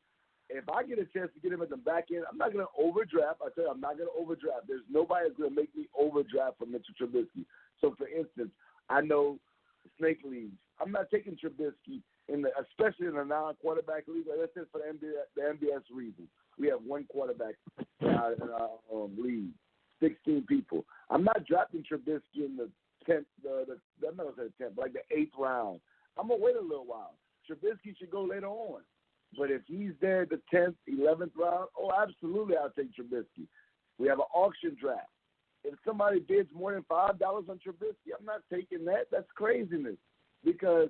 if I get a chance to get him at the back end, I'm not going to overdraft. I tell you, I'm not going to overdraft. There's nobody that's going to make me overdraft for Mitchell Trubisky. So, for instance, I know snake leagues. I'm not taking Trubisky especially in a non-quarterback league. Let's say for the MBS reason. We have one quarterback in our league, 16 people. I'm not drafting Trubisky in the 10th, I'm not going to say 10th, but like the 8th round. I'm going to wait a little while. Trubisky should go later on. But if he's there the 10th, 11th round, absolutely I'll take Trubisky. We have an auction draft. If somebody bids more than $5 on Trubisky, I'm not taking that. That's craziness. Because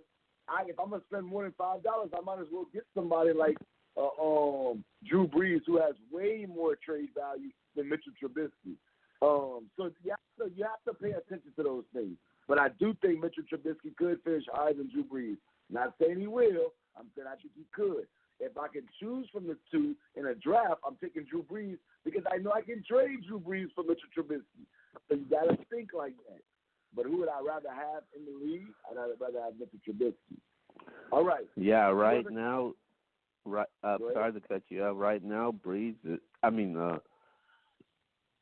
if I'm going to spend more than $5, I might as well get somebody like Drew Brees, who has way more trade value than Mitchell Trubisky. So you have to pay attention to those things. But I do think Mitchell Trubisky could finish higher than Drew Brees. Not saying he will. I'm saying I think he could. If I can choose from the two in a draft, I'm taking Drew Brees because I know I can trade Drew Brees for Mitchell Trubisky. So you got to think like that. But who would I rather have in the league? I'd rather have Mitchell Trubisky. All right. Yeah, right now, sorry to cut you off. Right now,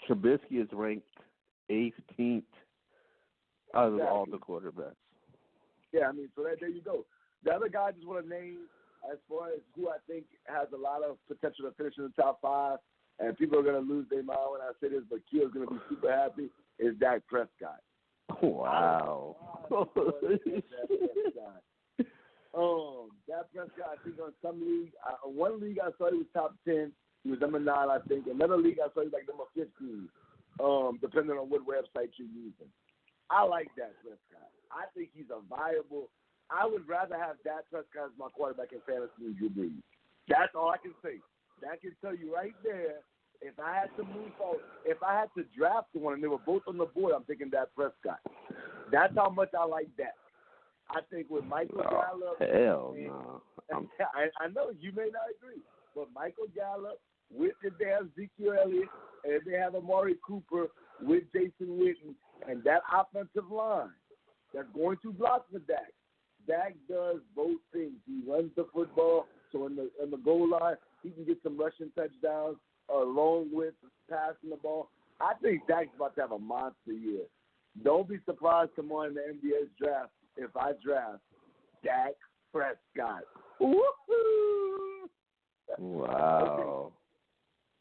Trubisky is ranked 18th out of all the quarterbacks. Yeah, so there you go. The other guy I just want to name as far as who I think has a lot of potential to finish in the top 5, and people are going to lose their mind when I say this, but Kiel's going to be super happy, is Dak Prescott. Wow. Dak Prescott, I think on some league, one league I saw he was top 10. He was number 9, I think. Another league I saw he was like number 15, depending on what website you're using. I like Dak Prescott. I think he's a viable. I would rather have Dak Prescott as my quarterback in fantasy than Drew Brees. That's all I can say. That can tell you right there. If I had to move forward, if I had to draft one and they were both on the board, I'm taking Dak Prescott. That's how much I like Dak. I think with Michael Gallup. Hell no. I know you may not agree, but Michael Gallup with if they have Ezekiel Elliott and if they have Amari Cooper with Jason Witten and that offensive line that's going to block for Dak. Dak does both things. He runs the football, so in the goal line, he can get some rushing touchdowns along with passing the ball. I think Dak's about to have a monster year. Don't be surprised tomorrow in the NBA's draft if I draft Dak Prescott. Woo-hoo! Wow.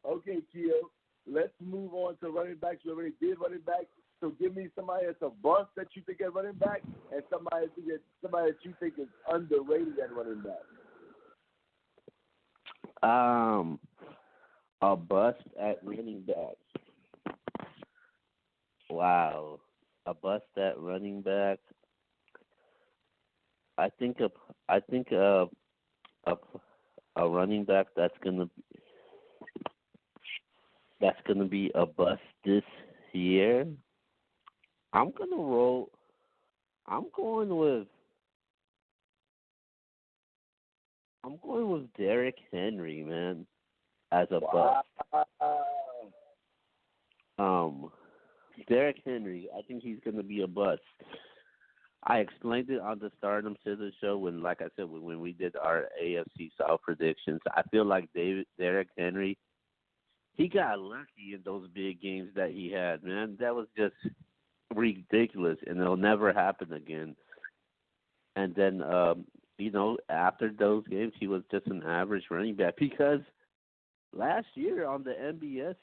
Okay, Keo. Let's move on to running backs. We already did running backs. So give me somebody that's a bust that you think at running back and somebody that you think is underrated at running back. A bust at running back. Wow. A bust at running back. I think a running back that's gonna be a bust this year. I'm going with Derrick Henry, man, as a bust. Derrick Henry, I think he's going to be a bust. I explained it on the Startem Sitem show when we did our AFC South predictions. I feel like Derrick Henry, he got lucky in those big games that he had, man. That was just ridiculous, and it'll never happen again. And then, after those games, he was just an average running back because last year on the MBS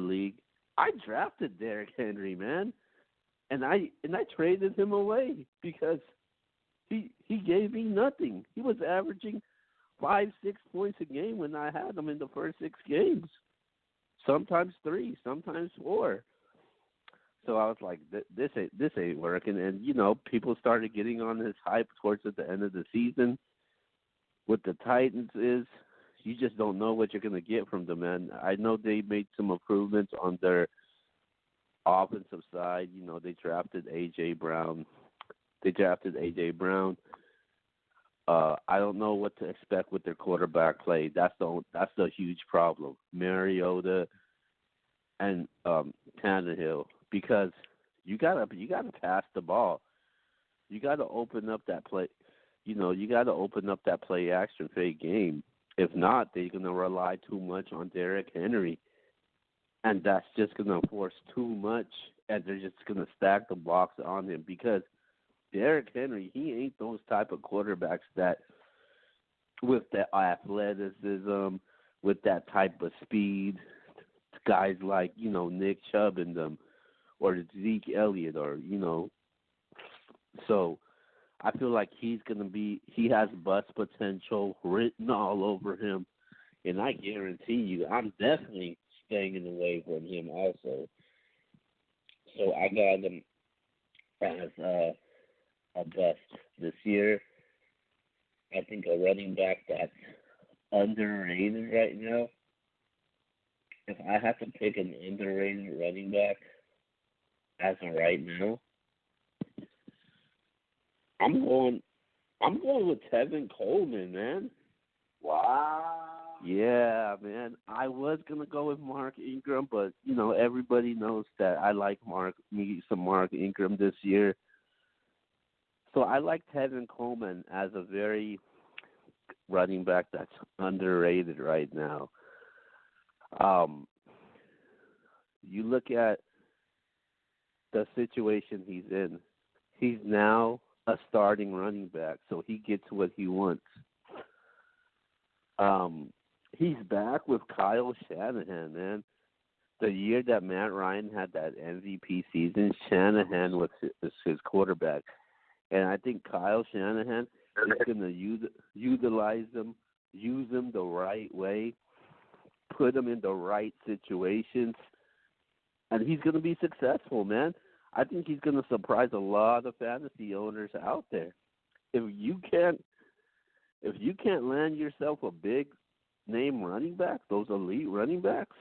league, I drafted Derrick Henry, man, and I traded him away because he gave me nothing. He was averaging 5-6 points a game when I had him in the first 6 games, sometimes 3, sometimes 4. So I was like, this ain't working, and people started getting on his hype towards at the end of the season. With the Titans is you just don't know what you're gonna get from them, man. I know they made some improvements on their offensive side. They drafted A.J. Brown. I don't know what to expect with their quarterback play. That's the huge problem. Mariota and Tannehill. Because you gotta pass the ball. You gotta open up that play. You gotta open up that play action fake game. If not, they're gonna rely too much on Derrick Henry, and that's just gonna force too much, and they're just gonna stack the box on him. Because Derrick Henry, he ain't those type of quarterbacks that with that athleticism, with that type of speed, guys like Nick Chubb and them. Or Zeke Elliott, so I feel like he has bust potential written all over him, and I guarantee you, I'm definitely staying away from him also. So I got him as a bust this year. I think a running back that's underrated right now. If I have to pick an underrated running back, as of right now, I'm going with Tevin Coleman, man. Wow. Yeah, man. I was gonna go with Mark Ingram, but everybody knows that I like Mark Ingram this year. So I like Tevin Coleman as a very running back that's underrated right now. You look at the situation he's in. He's now a starting running back, so he gets what he wants. He's back with Kyle Shanahan, man. The year that Matt Ryan had that MVP season, Shanahan was his quarterback. And I think Kyle Shanahan is going to utilize him, use him the right way, put him in the right situations, and he's going to be successful, man. I think he's going to surprise a lot of fantasy owners out there. If you can't land yourself a big name running backs, those elite running backs,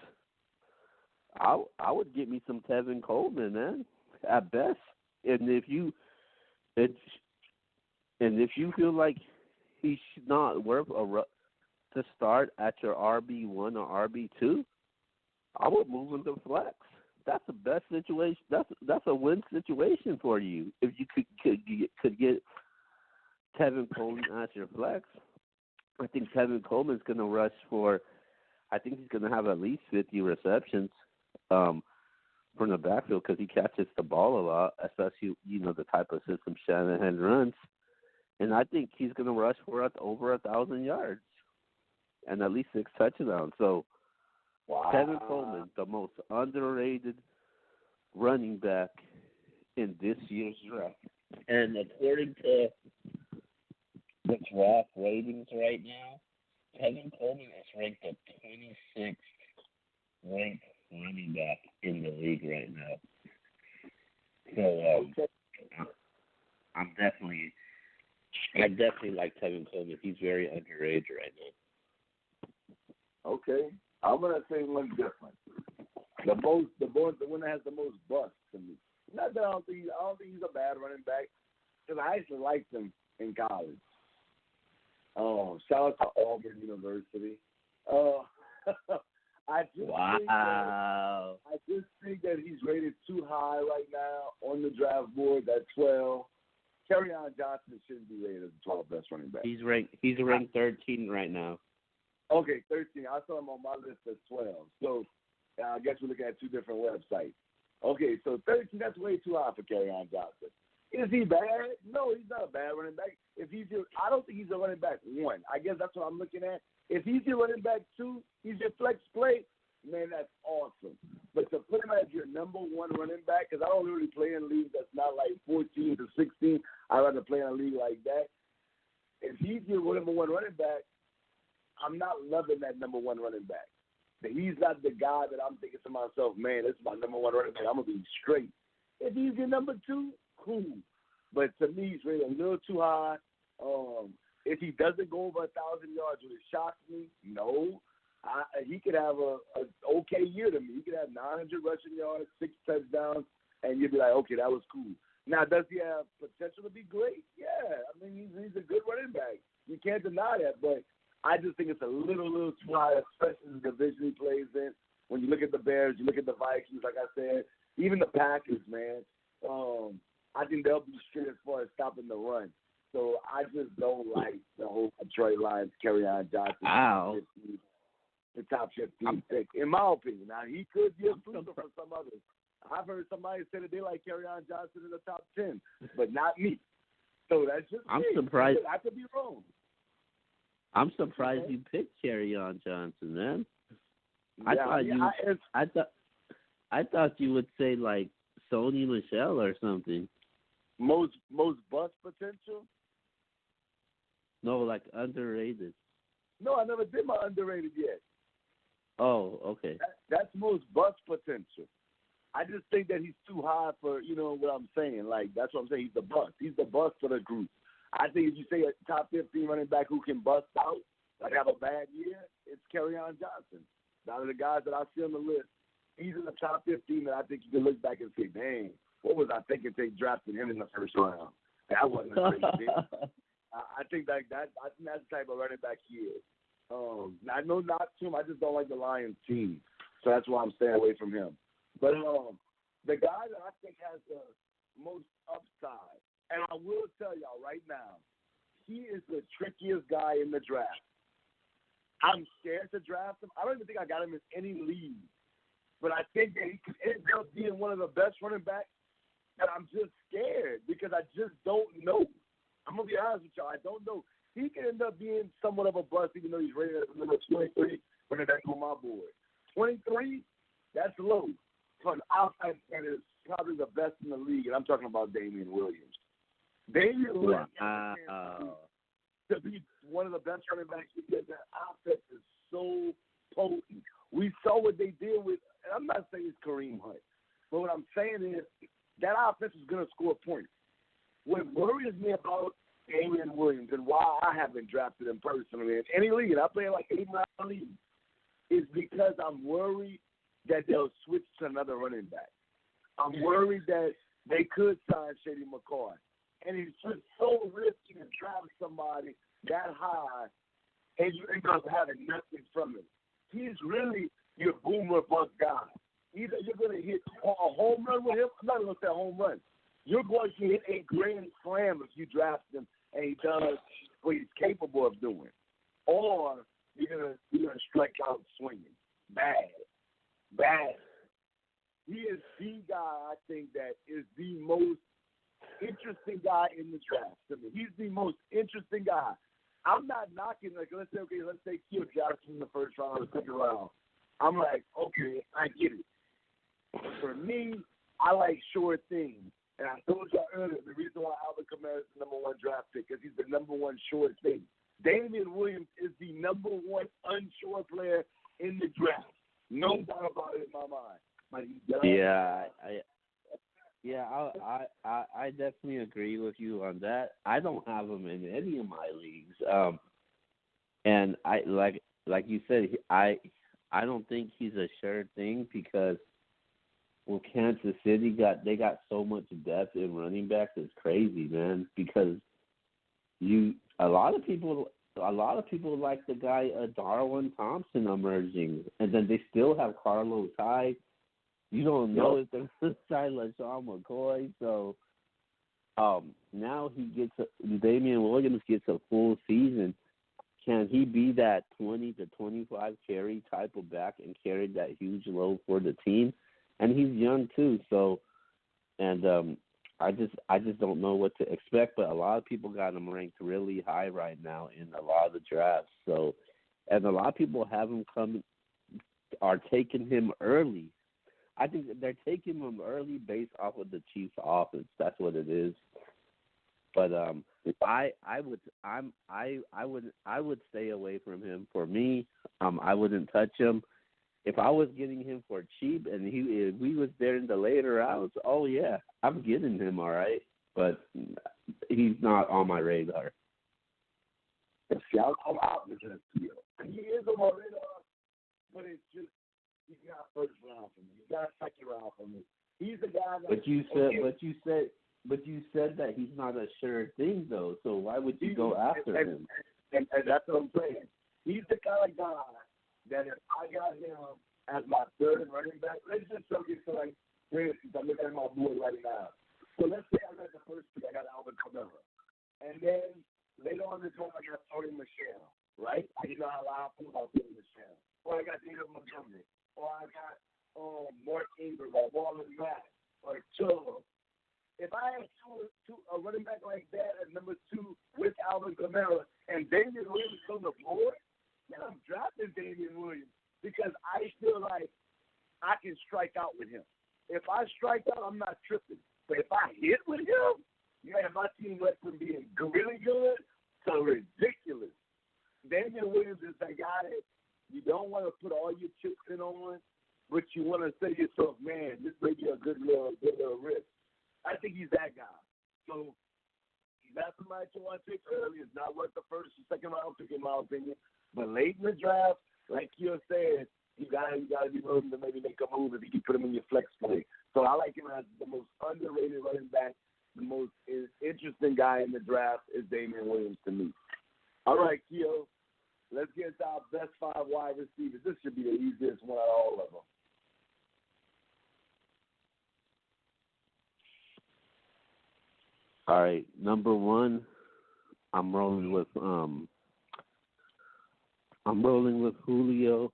I would get me some Tevin Coleman, man, at best. And it's and if you feel like he's not worth to start at your RB1 or RB2, I would move him to flex. That's the best situation. That's a win situation for you if you could get Tevin Coleman as your flex. I think Tevin Coleman's going to rush for. I think he's going to have at least 50 receptions from the backfield because he catches the ball a lot, especially the type of system Shanahan runs. And I think he's going to rush for over 1,000 yards and at least 6 touchdowns. So, wow. Tevin Coleman, the most underrated running back in this year's draft. And according to the draft ratings right now, Tevin Coleman is ranked the 26th ranked running back in the league right now. So, I definitely like Tevin Coleman. He's very underrated right now. Okay, I'm gonna say one different. The one that has the most busts to me. Not that I don't think he's a bad running back, because I actually liked him in college. Oh, shout out to Auburn University. I just think that he's rated too high right now on the draft board at 12. Kerryon Johnson shouldn't be rated as the 12th best running back. He's ranked 13 right now. Okay, 13. I saw him on my list as 12. So I guess we're looking at two different websites. Okay, so 13, that's way too high for Kerryon Johnson. Is he bad? No, he's not a bad running back. I don't think he's a running back 1. I guess that's what I'm looking at. If he's your running back 2, he's your flex play, man, that's awesome. But to put him as your number 1 running back, because I don't really play in leagues that's not like 14 to 16. I'd rather play in a league like that. If he's your number 1 running back, I'm not loving that number 1 running back. He's not the guy that I'm thinking to myself, man, this is my number 1 running back. I'm going to be straight. If he's your number 2, cool. But to me, he's rated a little too high. If he doesn't go over 1,000 yards, would it shock me? No. He could have an okay year to me. He could have 900 rushing yards, 6 touchdowns, and you'd be like, okay, that was cool. Now, does he have potential to be great? Yeah. I mean, he's a good running back. You can't deny that, but I just think it's a little too high, especially the division he plays in. When you look at the Bears, you look at the Vikings, like I said, even the Packers, man. I think they'll be straight as far as stopping the run. So I just don't like the whole Detroit Lions Kerryon Johnson. Wow. The top 15 pick, in my opinion. Now, he could be a sleeper for some others. I've heard somebody say that they like Kerryon Johnson in the top 10, but not me. So that's just I'm me. surprised. I could be wrong. I'm surprised you picked Kerryon Johnson, man. I thought you would say like Sony Michel or something. Most bust potential? No, like underrated. No, I never did my underrated yet. Oh, okay. That's most bust potential. I just think that he's too high for, what I'm saying. Like, that's what I'm saying. He's the bust. He's the bust for the group. I think if you say a top 15 running back who can bust out, like have a bad year, it's Kerryon Johnson. Out of the guys that I see on the list, he's in the top 15 that I think you can look back and say, dang, what was I thinking drafting him in the first round? That wasn't a great thing. I think that's the type of running back he is. I know not to him. I just don't like the Lions team. So that's why I'm staying away from him. But the guy that I think has the most upside, and I will tell y'all right now, he is the trickiest guy in the draft. I'm scared to draft him. I don't even think I got him in any league. But I think that he could end up being one of the best running backs. And I'm just scared because I just don't know. I'm going to be honest with y'all. I don't know. He could end up being somewhat of a bust even though he's rated at number 23 when that's on my board. 23, that's low for an outside that is probably the best in the league, and I'm talking about Damian Williams. Damian Williams to be one of the best running backs because that offense is so potent. We saw what they did with, and I'm not saying it's Kareem Hunt, but what I'm saying is that offense is going to score points. What worries me about Damian Williams and why I haven't drafted him personally in any league, and I play like 8-9 leagues, is because I'm worried that they'll switch to another running back. I'm worried that they could sign Shady McCoy. And it's just so risky to draft somebody that high and you end up having nothing from him. He's really your boomer bust guy. Either you're going to hit a home run with him, I'm not going to say a home run. You're going to hit a grand slam if you draft him and he does what he's capable of doing. Or you're gonna strike out swinging. Bad. He is the guy, I think, that is the most interesting guy in the draft to me. He's the most interesting guy. I'm not knocking, like, let's say Keo Jackson in the first round or the second round. I'm like, okay, I get it. For me, I like short things. And I told y'all earlier, the reason why Alvin Kamara is the number one draft pick is he's the number one short thing. Damian Williams is the number one unsure player in the draft. No doubt about it in my mind. But he does. I definitely agree with you on that. I don't have him in any of my leagues. And I like you said, I don't think he's a sure thing because well, Kansas City got so much depth in running backs. It's crazy, man. Because a lot of people like the guy Darwin Thompson emerging, and then they still have Carlos Hyde. You don't know if they're going to sign LaShawn McCoy. So now Damian Williams gets a full season. Can he be that 20 to 25 carry type of back and carry that huge load for the team? And he's young too, so I just don't know what to expect. But a lot of people got him ranked really high right now in a lot of the drafts. So, and a lot of people are taking him early. I think they're taking him early based off of the Chiefs' offense. That's what it is. But I would stay away from him. For me, I wouldn't touch him. If I was getting him for cheap and if we was there in the later rounds, oh yeah, I'm getting him all right. But he's not on my radar. See, I'm opposite of you. He is on my radar, but it's just he got first round for me. He got second round for me. He's the guy that. But you said that he's not a sure thing though. So why would you go after him? And that's what I'm saying. He's the kind of guy that if I got him as my third running back, let's just show you something. For instance, I'm looking at my board right now. So let's say I got the first pick, I got Alvin Kamara. And then later on in the draft, I got Tony Michelle, right? I didn't know how I feel about Tony Michelle. Or I got David Montgomery. Or I got Mark Ingram or Marlon Mack or Chubb. If I had a running back like that at number 2 with Alvin Kamara and Damian Williams on the board, then I'm drafting Damian Williams because I feel like I can strike out with him. If I strike out, I'm not tripping. But if I hit with him, man, my team went from being really good to ridiculous. Damian Williams is that guy that you don't want to put all your chips in on, but you want to say to yourself, man, this may be a good little risk. I think he's that guy. So that's somebody you want to take early. It's not worth the first or second round pick, in my opinion. But late in the draft, like you said, you gotta be willing to maybe make a move if you can put him in your flex play. So I like him as the most underrated running back. The most interesting guy in the draft is Damian Williams to me. All right, Keo, let's get to our best 5 wide receivers. This should be the easiest one out of all of them. All right, number 1, I'm rolling with Julio.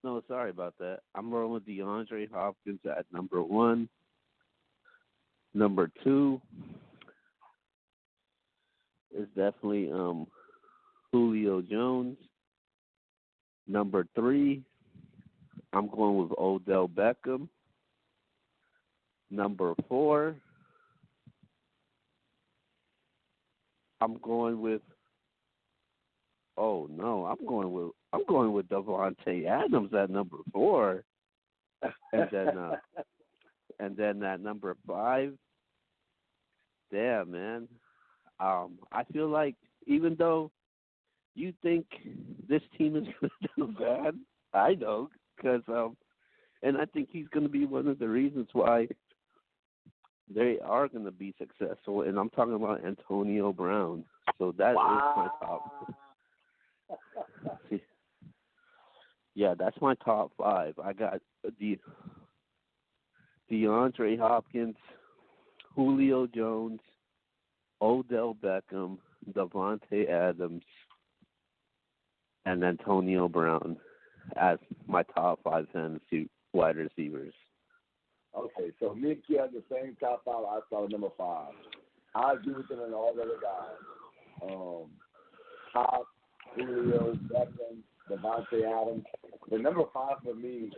No, sorry about that. I'm rolling with DeAndre Hopkins at number 1. Number 2 is definitely Julio Jones. Number 3, I'm going with Odell Beckham. Number 4, I'm going with Devontae Adams at number 4, and then at number 5, Damn, man. I feel like even though you think this team is going to do bad, I don't, because and I think he's going to be one of the reasons why they are going to be successful. And I'm talking about Antonio Brown. So that is my top. Yeah, that's my top 5. I got DeAndre Hopkins, Julio Jones, Odell Beckham, Devontae Adams, and Antonio Brown as my top 5 fantasy wide receivers. Okay, so me and Kia have the same top 5. I started number 5. I agree with them and all the other guys. Top, Julio, Beckham, Devontae Adams. The number 5 for me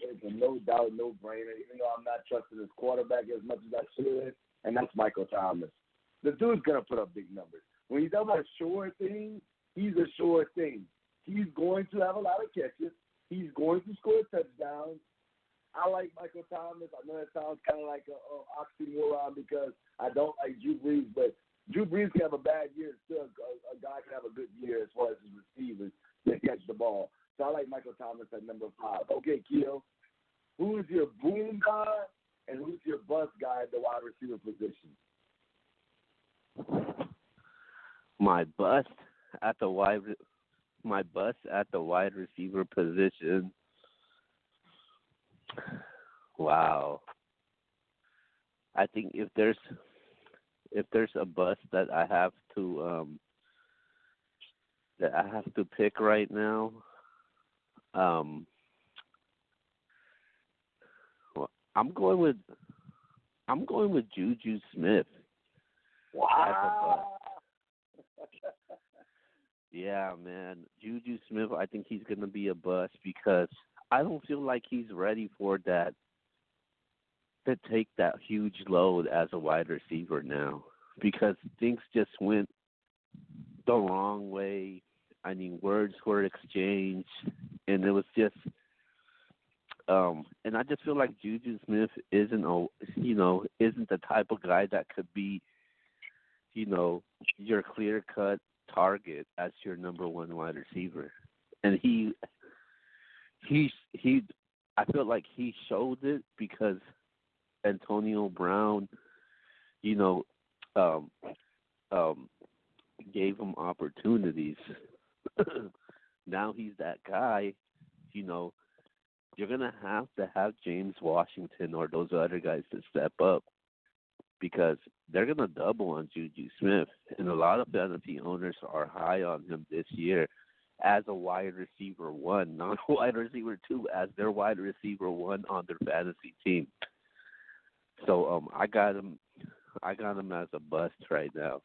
is a no doubt, no brainer. Even though I'm not trusting his quarterback as much as I should, and that's Michael Thomas. The dude's gonna put up big numbers. When you talk about a sure thing, he's a sure thing. He's going to have a lot of catches. He's going to score touchdowns. I like Michael Thomas. I know that sounds kind of like an oxymoron because I don't like Drew Brees, but Drew Brees can have a bad year. Still, a guy can have a good year as far as his receivers that catch the ball. So I like Michael Thomas at number 5. Okay, Keo, who is your boom guy and who's your bust guy at the wide receiver position? My bust at the wide receiver position. Wow. I think if there's a bust that I have to pick right now, well, I'm going with Juju Smith. Wow. Yeah, man. Juju Smith, I think he's going to be a bust because I don't feel like he's ready for that, to take that huge load as a wide receiver now, because things just went the wrong way. I mean, words were exchanged, and it was just and I just feel like Juju Smith isn't the type of guy that could be, your clear-cut target as your number 1 wide receiver. And he I feel like he showed it because Antonio Brown, gave him opportunities. Now he's that guy, you're going to have James Washington or those other guys to step up because they're going to double on Juju Smith. And a lot of fantasy owners are high on him this year as a wide receiver 1, not a wide receiver 2, as their wide receiver 1 on their fantasy team. So I got him as a bust right now.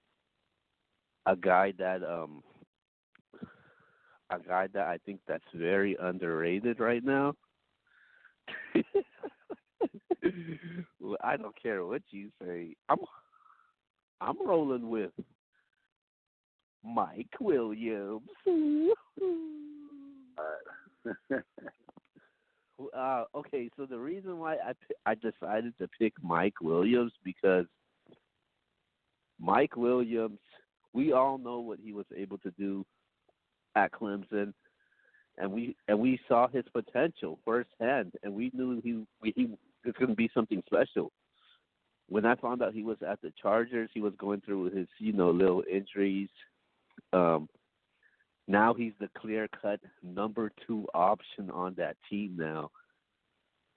A guy that I think that's very underrated right now. Well, I don't care what you say. I'm rolling with Mike Williams. Okay, so the reason why I decided to pick Mike Williams because Mike Williams, we all know what he was able to do at Clemson, and we saw his potential firsthand, and we knew he was going to be something special. When I found out he was at the Chargers, he was going through his little injuries. Now he's the clear-cut number 2 option on that team now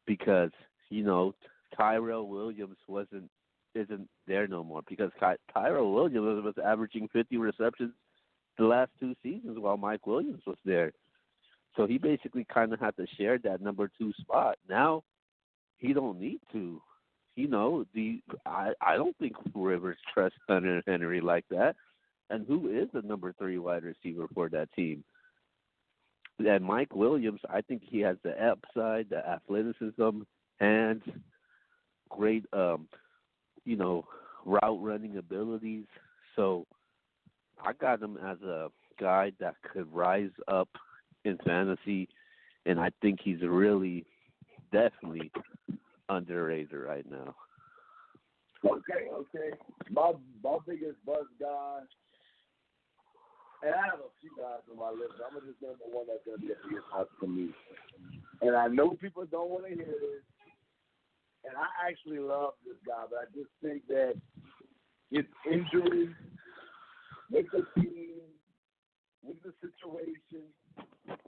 because Tyrell Williams isn't there no more because Tyrell Williams was averaging 50 receptions the last 2 seasons while Mike Williams was there. So he basically kind of had to share that number 2 spot. Now he don't need to. I don't think Rivers trusts Hunter Henry like that. And who is the number 3 wide receiver for that team? And Mike Williams, I think he has the upside, the athleticism, and great, route running abilities. So I got him as a guy that could rise up in fantasy, and I think he's really, definitely underrated right now. Okay. My biggest buzz guy, and I have a few guys on my list. I'm gonna just name the one that's gonna be a biggest buzz for me. And I know people don't want to hear this, and I actually love this guy, but I just think that his injuries with the team, with the situation,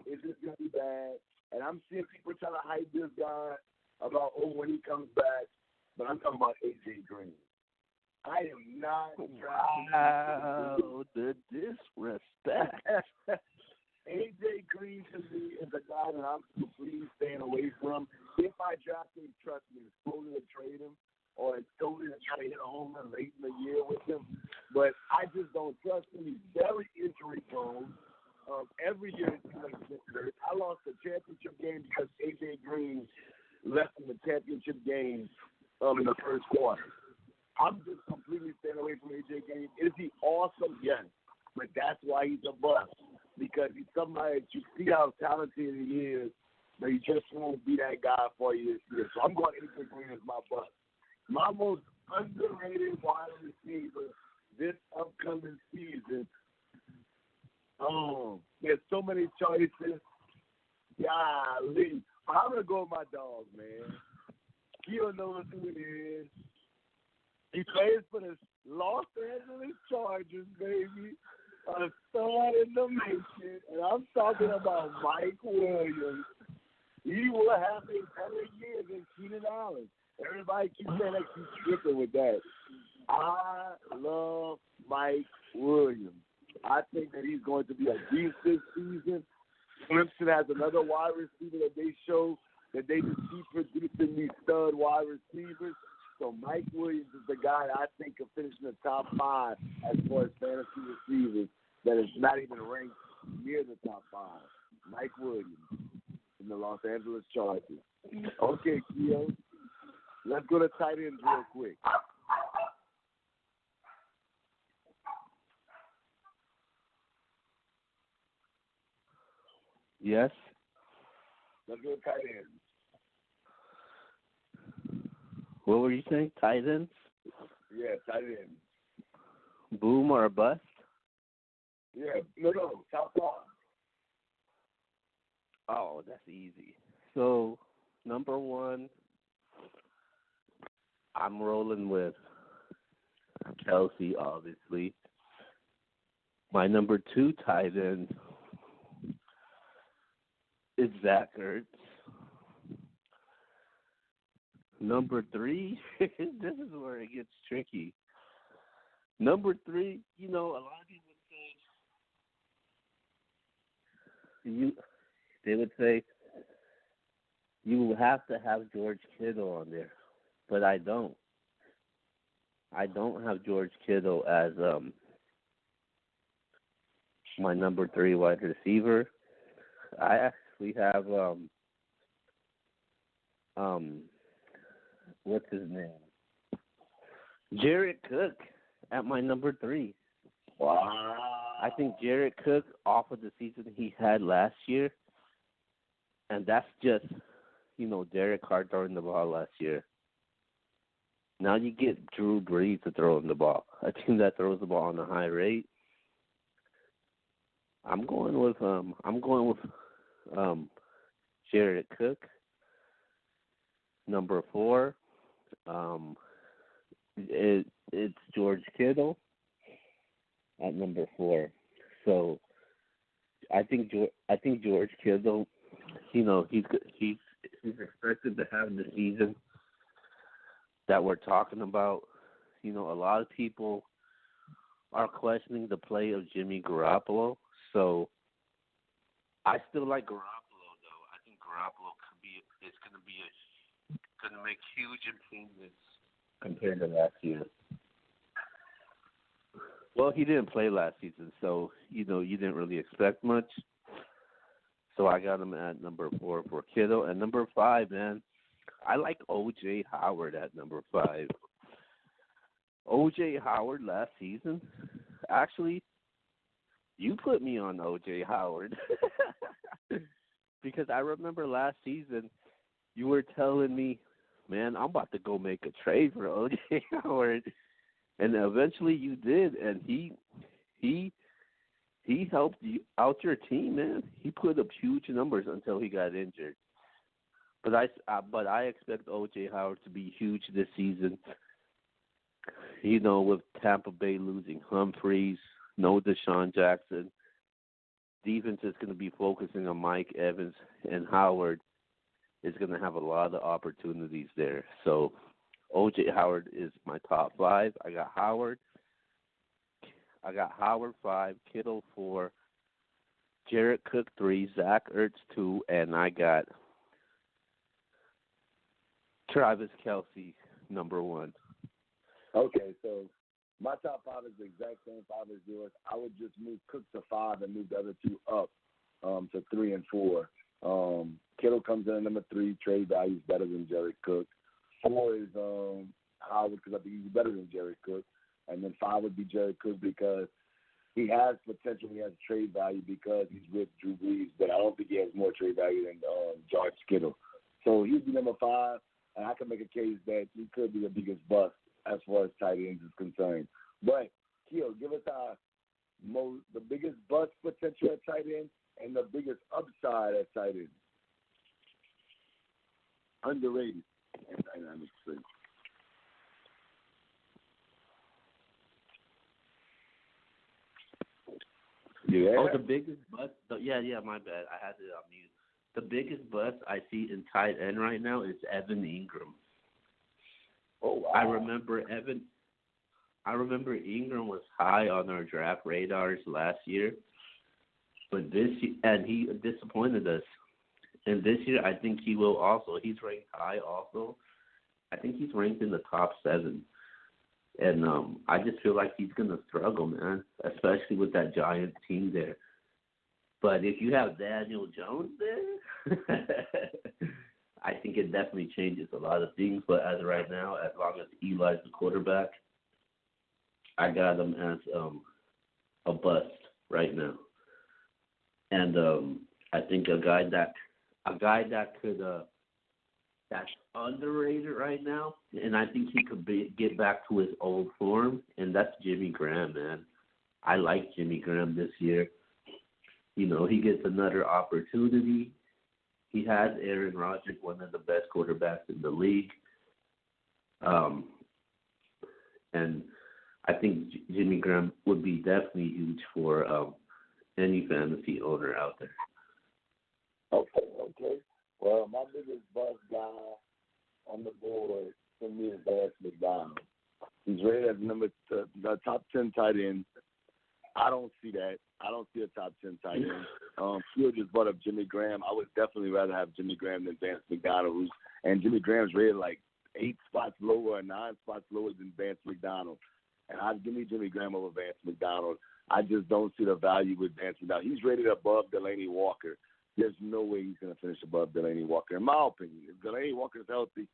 is just gonna be bad. And I'm seeing people trying to hype this guy about when he comes back, but I'm talking about AJ Green. I am not drafting. Wow, the disrespect. AJ Green to me is a guy that I'm completely staying away from. If I draft him, trust me, it's totally to trade him, or it's totally to try to hit a home run late in the year with him. But I just don't trust him. He's very injury prone. Every year it seems like he's injured. I lost the championship game because AJ Green left in the championship game in the first quarter. I'm just completely staying away from AJ Green. Is he awesome? Yes. But that's why he's a bust. Because he's somebody that you see how talented he is, but he just won't be that guy for you this year. So I'm going AJ Green as my bust. My most underrated wide receiver this upcoming season. There's so many choices. Golly. I'm going to go with my dog, man. He don't know who it is. He plays for the Los Angeles Chargers, baby. A star in the making. And I'm talking about Mike Williams. He will have a better year than Keenan Allen. Everybody keeps saying that he's tripping with that. I love Mike Williams. I think that he's going to be a beast this season. Clemson has another wide receiver that they show that they just keep producing these stud wide receivers. So Mike Williams is the guy that I think can finish in the top 5 as far as fantasy receivers that is not even ranked near the top 5. Mike Williams in the Los Angeles Chargers. Okay, Keo, let's go to tight ends real quick. Yes. Let's go to tight ends. What were you saying? Tight ends? Yeah, tight ends. Boom or bust? Yeah, no, top 5. Oh, that's easy. So, number 1, I'm rolling with Kelsey, obviously. My number 2 tight end is Zach Ertz. Number 3, this is where it gets tricky. Number 3, a lot of people they would say you have to have George Kittle on there, but I don't. I don't have George Kittle as my number 3 wide receiver. I actually have what's his name? Jared Cook at my number 3. Wow. I think Jared Cook, off of the season he had last year, and that's just, Derek Carr throwing the ball last year. Now you get Drew Brees to throw him the ball. A team that throws the ball on a high rate. I'm going with Jared Cook. Number 4, it's George Kittle at number 4. So I think George Kittle, he's expected to have the season that we're talking about. A lot of people are questioning the play of Jimmy Garoppolo. So I still like Garoppolo, though. I think Garoppolo going to make huge improvements compared to last year. Well, he didn't play last season, so, you didn't really expect much. So I got him at number 4 for Kittle. And number 5, man, I like O.J. Howard at number 5. O.J. Howard last season, actually, you put me on O.J. Howard. Because I remember last season you were telling me man, I'm about to go make a trade for O.J. Howard. And eventually you did, and he helped you out your team, man. He put up huge numbers until he got injured. But I expect O.J. Howard to be huge this season. You know, with Tampa Bay losing Humphreys, no Deshaun Jackson, defense is going to be focusing on Mike Evans, and Howard is going to have a lot of opportunities there. So O.J. Howard is my top 5. I got Howard 5, Kittle 4, Jarrett Cook 3, Zach Ertz 2, and I got Travis Kelce number 1. Okay, so my top 5 is the exact same 5 as yours. I would just move Cook to 5 and move the other 2 up to 3 and 4. Kittle comes in at number 3. Trade value is better than Jared Cook. 4 is Howard because I think he's better than Jared Cook. And then 5 would be Jared Cook because he has potential. He has trade value because he's with Drew Brees, but I don't think he has more trade value than George Kittle. So he'd be number 5, and I can make a case that he could be the biggest bust as far as tight ends is concerned. But, Keo, give us the biggest bust potential at tight end and the biggest upside at tight end. Underrated. Yeah. Oh, the biggest bust? Yeah, my bad. I had it on mute. The biggest bust I see in tight end right now is Evan Ingram. Oh, wow. I remember Ingram was high on our draft radars last year, but he disappointed us. And this year, I think he will also. He's ranked high also. I think he's ranked in the top 7. And I just feel like he's going to struggle, man, especially with that Giant team there. But if you have Daniel Jones there, I think it definitely changes a lot of things. But as of right now, as long as Eli's the quarterback, I got him as a bust right now. And I think a guy that could that's underrated right now, and I think he could get back to his old form, and that's Jimmy Graham, man. I like Jimmy Graham this year. You know, he gets another opportunity. He has Aaron Rodgers, one of the best quarterbacks in the league. And I think Jimmy Graham would be definitely huge for any fantasy owner out there. Okay. Well, my biggest bust guy on the board for me is Vance McDonald. He's rated as the top 10 tight end. I don't see that. I don't see a top 10 tight end. Phil just brought up Jimmy Graham. I would definitely rather have Jimmy Graham than Vance McDonald. And Jimmy Graham's rated like 8 spots lower or 9 spots lower than Vance McDonald. And I'd give me Jimmy Graham over Vance McDonald. I just don't see the value with Vance McDonald. He's rated above Delaney Walker. There's no way he's going to finish above Delaney Walker. In my opinion, if Delaney Walker's healthy,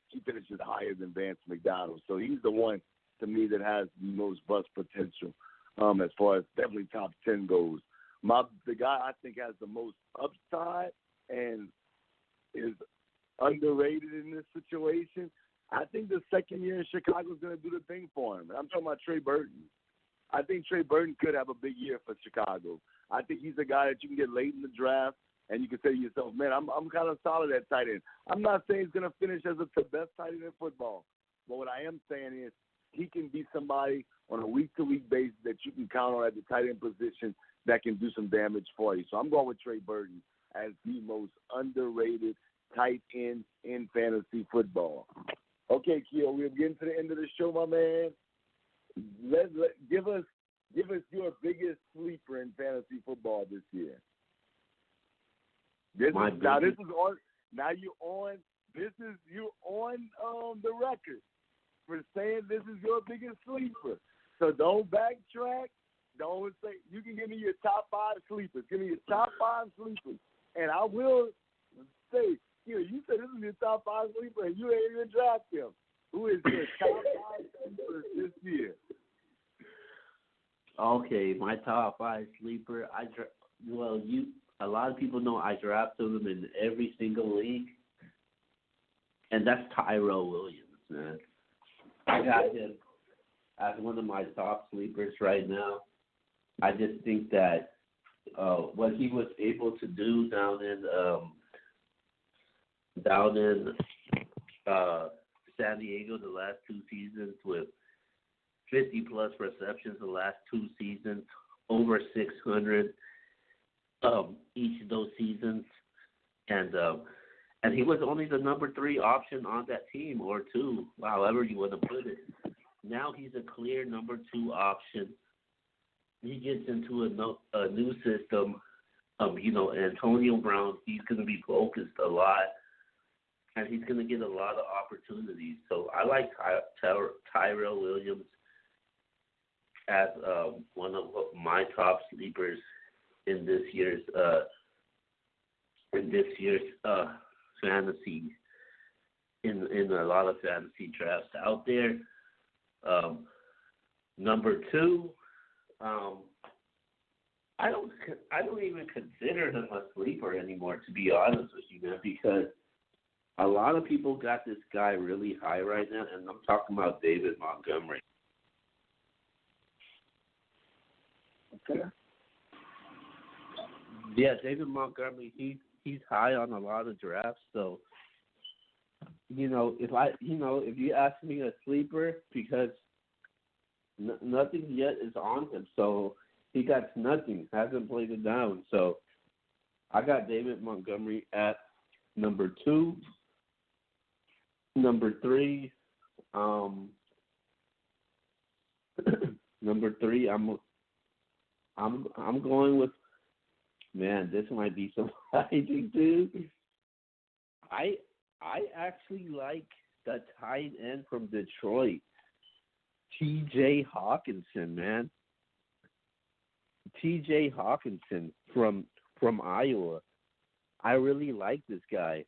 he finishes higher than Vance McDonald. So he's the one, to me, that has the most bust potential as far as definitely top 10 goes. The guy I think has the most upside and is underrated in this situation, I think the second year in Chicago is going to do the thing for him. I'm talking about Trey Burton. I think Trey Burton could have a big year for Chicago. I think he's a guy that you can get late in the draft, and you can say to yourself, man, I'm kind of solid at tight end. I'm not saying he's going to finish as the best tight end in football, but what I am saying is he can be somebody on a week-to-week basis that you can count on at the tight end position that can do some damage for you. So I'm going with Trey Burton as the most underrated tight end in fantasy football. Okay, Keo, we're getting to the end of the show, my man. Give us your biggest sleeper in fantasy football this year. You're on the record for saying this is your biggest sleeper. So don't backtrack. Don't say you can give me your top 5 sleepers. Give me your top 5 sleepers, and I will say, you said this is your top 5 sleeper, and you ain't even draft him. Who is your top 5 sleepers this year? Okay, my top 5 sleeper. A lot of people know I drafted them in every single league. and that's Tyrell Williams, man. I got him as one of my top sleepers right now. I just think that what he was able to do down in San Diego the last 2 seasons with 50-plus receptions the last 2 seasons, over 600 each of those seasons, and he was only the number 3 option on that team, or 2, however you want to put it. Now he's a clear number 2 option. He gets into a new system. Antonio Brown, he's going to be focused a lot, and he's going to get a lot of opportunities. So I like Tyrell Williams as one of my top sleepers in this year's fantasy, in a lot of fantasy drafts out there. Number 2, I don't even consider him a sleeper anymore, to be honest with you, man, because a lot of people got this guy really high right now, and I'm talking about David Montgomery. Okay. Yeah, David Montgomery, he's high on a lot of drafts, so if you ask me a sleeper, because nothing yet is on him, so he got nothing, hasn't played it down. So I got David Montgomery at number 2. Number 3, I'm going with, man, this might be surprising too. I actually like the tight end from Detroit, T.J. Hawkinson, man. T.J. Hawkinson from Iowa. I really like this guy.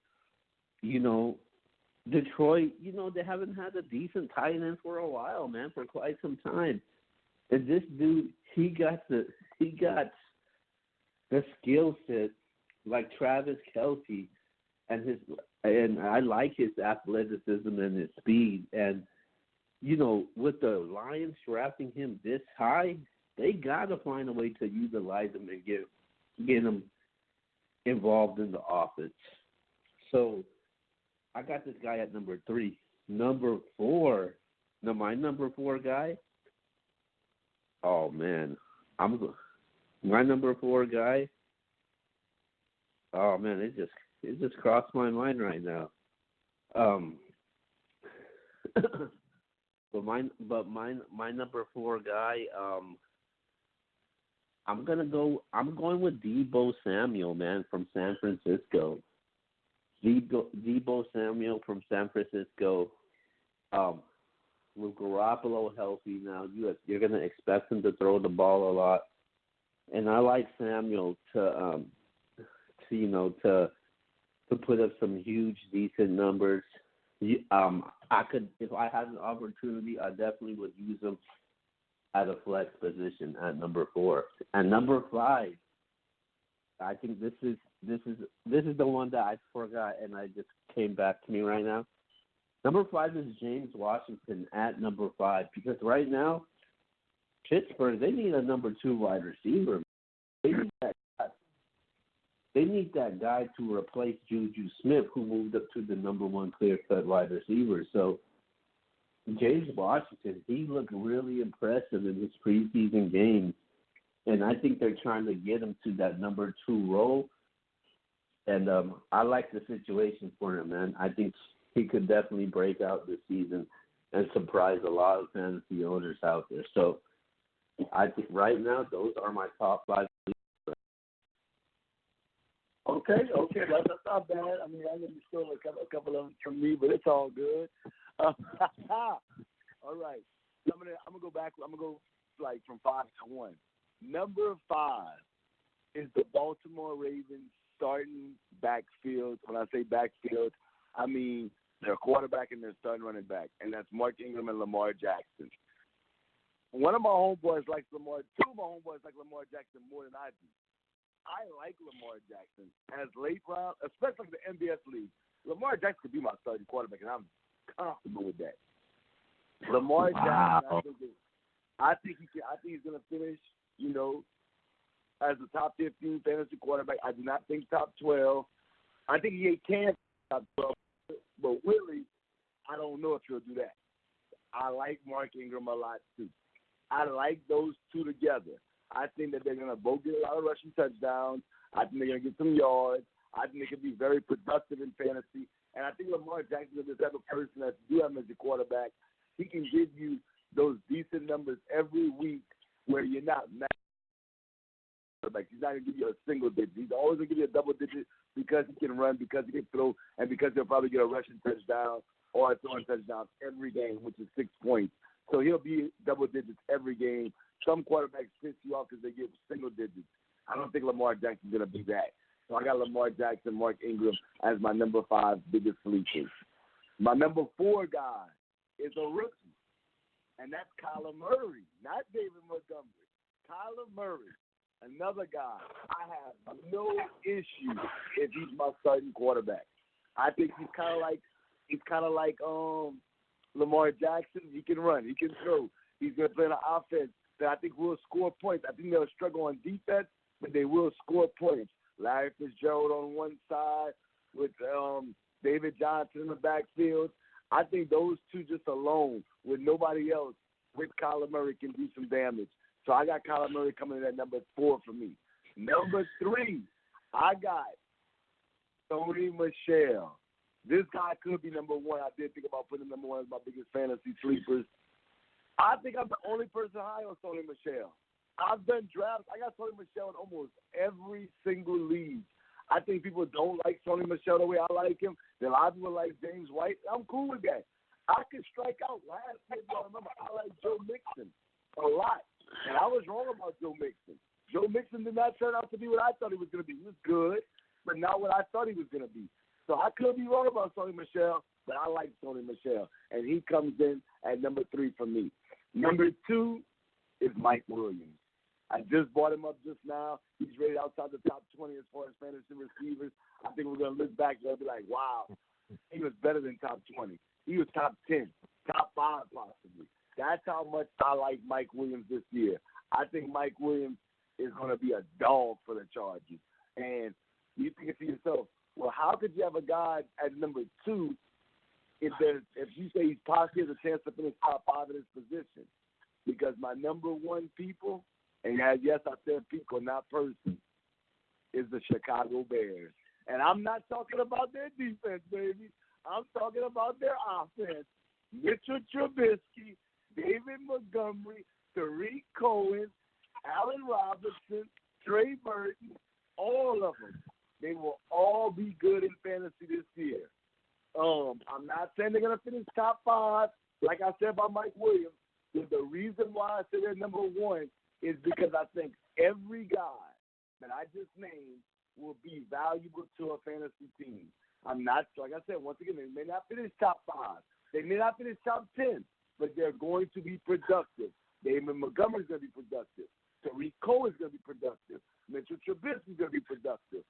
Detroit, they haven't had a decent tight end for a while, man, for quite some time. And this dude, he got the skill set like Travis Kelce, and I like his athleticism and his speed. And with the Lions drafting him this high, they gotta find a way to utilize him and get him involved in the offense. So I got this guy at number 3. Number 4. Now my number 4 guy. Oh man, my number 4 guy. Oh man, it just crossed my mind right now. But my number 4 guy. I'm going with Deebo Samuel, man, from San Francisco. Deebo Samuel from San Francisco. With Garoppolo healthy now, you're going to expect him to throw the ball a lot, and I like Samuel to put up some huge, decent numbers. I could, if I had an opportunity, I definitely would use him at a flex position at number 4. And number 5, I think this is the one that I forgot, and I just came back to me right now. Number 5 is James Washington at number 5, because right now, Pittsburgh, they need a number 2 wide receiver. They need that guy to replace Juju Smith, who moved up to the number 1 clear-cut wide receiver. So James Washington, he looked really impressive in his preseason games, and I think they're trying to get him to that number 2 role. And I like the situation for him, man. I think he could definitely break out this season and surprise a lot of fantasy owners out there. So I think right now those are my top 5. Okay, that's not bad. I mean, I think still a couple of them from me, but it's all good. All right, I'm gonna go back. I'm gonna go like from 5 to 1. Number 5 is the Baltimore Ravens starting backfield. When I say backfield, I mean their quarterback and their starting running back, and that's Mark Ingram and Lamar Jackson. One of my homeboys likes Lamar. 2 of my homeboys like Lamar Jackson more than I do. I like Lamar Jackson as late round, especially the MBS league. Lamar Jackson could be my starting quarterback, and I'm comfortable with that. Lamar Wow. Jackson, I think he's going to finish, as a top 15 fantasy quarterback. I do not think top 12. I think he can top 12, but Willie, I don't know if he'll do that. I like Mark Ingram a lot too. I like those two together. I think that they're going to both get a lot of rushing touchdowns. I think they're going to get some yards. I think they can be very productive in fantasy. And I think Lamar Jackson is the type of person that do have him as a quarterback. He can give you those decent numbers every week where you're not mad. He's not going to give you a single digit. He's always going to give you a double digit because he can run, because he can throw, and because he'll probably get a rushing touchdown or a throwing touchdown every game, which is 6 points. So he'll be double digits every game. Some quarterbacks piss you off because they get single digits. I don't think Lamar Jackson's going to be that. So I got Lamar Jackson, Mark Ingram as my number 5 biggest sleepers. My number 4 guy is a rookie, and that's Kyler Murray, not David Montgomery. Kyler Murray, another guy. I have no issue if he's my starting quarterback. I think he's kind of like Lamar Jackson. He can run, he can throw. He's going to play an offense that I think will score points. I think they'll struggle on defense, but they will score points. Larry Fitzgerald on one side with David Johnson in the backfield. I think those two just alone, with nobody else, with Kyler Murray, can do some damage. So I got Kyler Murray coming in at number 4 for me. Number 3, I got Tony Michel. This guy could be number 1. I did think about putting him number 1 as my biggest fantasy sleepers. I think I'm the only person high on Tony Michel. I've done drafts. I got Tony Michel in almost every single league. I think people don't like Tony Michel the way I like him. Then a lot of people like James White. I'm cool with that. I can strike out. Last year, I remember I like Joe Mixon a lot. And I was wrong about Joe Mixon. Joe Mixon did not turn out to be what I thought he was going to be. He was good, but not what I thought he was going to be. So I could be wrong about Tony Michel, but I like Tony Michel. And he comes in at number 3 for me. Number 2 is Mike Williams. I just bought him up just now. He's rated outside the top 20 as far as fantasy receivers. I think we're going to look back and be like, wow, he was better than top 20. He was top 10, top 5 possibly. That's how much I like Mike Williams this year. I think Mike Williams is going to be a dog for the Chargers. And you think to yourself, well, how could you have a guy at number 2 if you say he's possibly has a chance to finish top 5 in his position? Because my number 1 people, and yes, I said people, not person, is the Chicago Bears. And I'm not talking about their defense, baby. I'm talking about their offense. Mitchell Trubisky, David Montgomery, Tariq Cohen, Allen Robinson, Trey Burton, all of them. They will all be good in fantasy this year. I'm not saying they're going to finish top 5, like I said about Mike Williams. But the reason why I say they're number 1 is because I think every guy that I just named will be valuable to a fantasy team. I'm not, like I said, once again, they may not finish top 5. They may not finish top 10, but they're going to be productive. David Montgomery's going to be productive. Tariq Cohen's going to be productive. Mitchell Trubisky's going to be productive.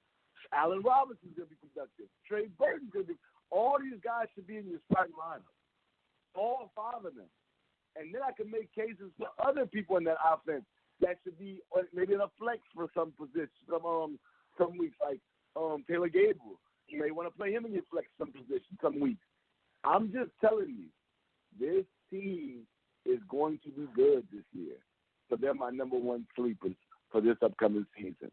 Allen Robinson's going to be productive. Trey Burton's going to be. All these guys should be in your starting lineup. All 5 of them. And then I can make cases for other people in that offense that should be maybe in a flex for some position, some weeks, like Taylor Gabriel. You may want to play him in your flex some position some weeks. I'm just telling you, this team is going to be good this year. So they're my number 1 sleepers for this upcoming season.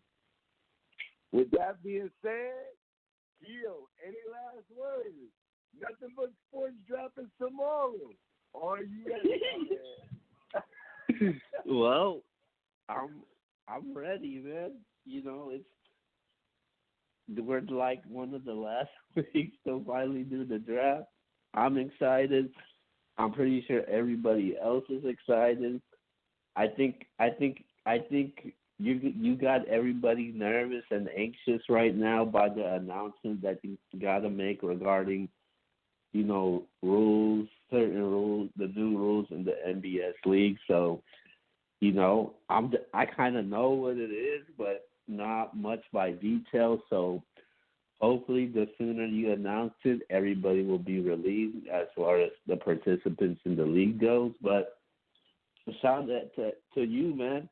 With that being said, Gio, any last words? Nothing but sports dropping tomorrow. Are you ready? Well, I'm ready, man. You know, we're like one of the last weeks to finally do the draft. I'm excited. I'm pretty sure everybody else is excited. I think you got everybody nervous and anxious right now by the announcement that you got to make regarding, you know, certain rules, the new rules in the NBS league. So, you know, I kind of know what it is, but not much by detail. So hopefully the sooner you announce it, everybody will be relieved as far as the participants in the league goes. But shout out to you, man.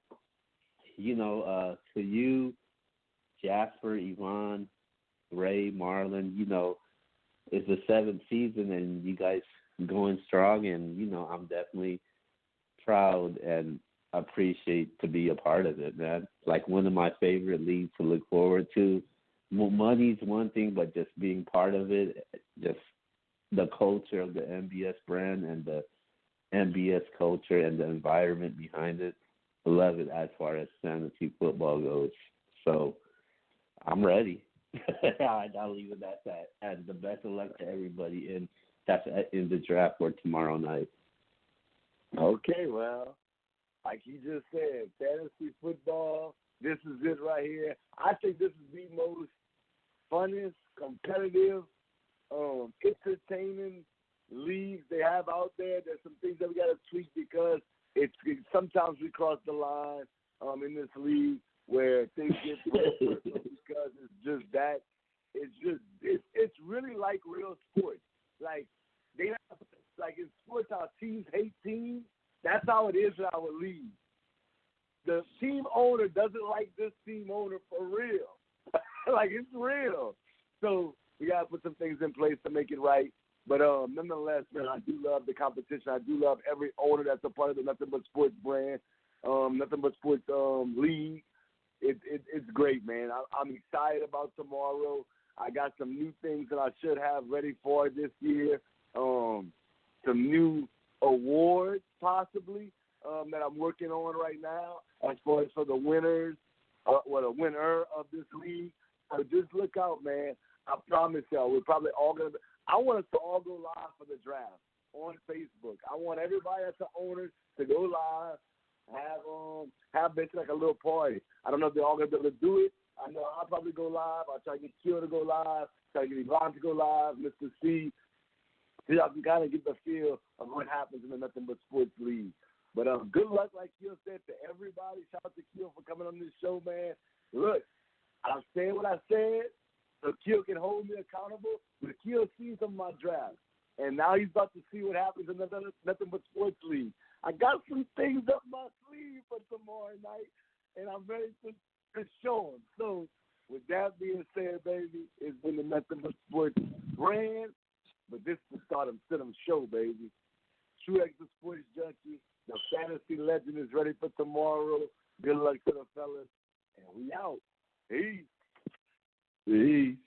To you, Jasper, Yvonne, Ray, Marlon, it's the 7th season and you guys going strong, and, I'm definitely proud and appreciate to be a part of it, man. It's like one of my favorite leagues to look forward to. Money's one thing, but just being part of it, just the culture of the MBS brand and the MBS culture and the environment behind it, I love it as far as fantasy football goes. So I'm ready. I'll leave it at that. And the best of luck to everybody in the draft for tomorrow night. Okay, well, like you just said, fantasy football, this is it right here. I think this is the most funnest, competitive, entertaining leagues they have out there. There's some things that we got to tweak because sometimes we cross the line in this league where things get personal because it's just that. It's really like real sports. Like they have, like in sports, how teams hate teams. That's how it is in our league. The team owner doesn't like this team owner for real. Like it's real. So we gotta put some things in place to make it right. But nonetheless, man, I do love the competition. I do love every owner that's a part of the Nothing But Sports brand, Nothing But Sports league. It's great, man. I'm excited about tomorrow. I got some new things that I should have ready for this year. Some new awards possibly that I'm working on right now as far as for the winners, the winner of this league. So just look out, man. I promise y'all, we're probably all going to – I want us to all go live for the draft on Facebook. I want everybody that's the owners to go live, have basically like a little party. I don't know if they're all going to be able to do it. I know I'll probably go live. I'll try to get Kill to go live, try to get Yvonne to go live, Mr. C. So y'all can kind of get the feel of what happens in the Nothing But Sports League. But good luck, like Kill said, to everybody. Shout out to Kill for coming on this show, man. Look, I've said what I said, so Kill can hold me accountable. But Kill sees some of my drafts, and now he's about to see what happens in the Nothing But Sports League. I got some things up my sleeve for tomorrow night, and I'm ready to show him. So with that being said, baby, it's been the Nothing But Sports brand, but this is the Startem Sitem show, baby. True X the Sports Junkie, the fantasy legend is ready for tomorrow. Good luck to the fellas, and we out. Peace. Peace.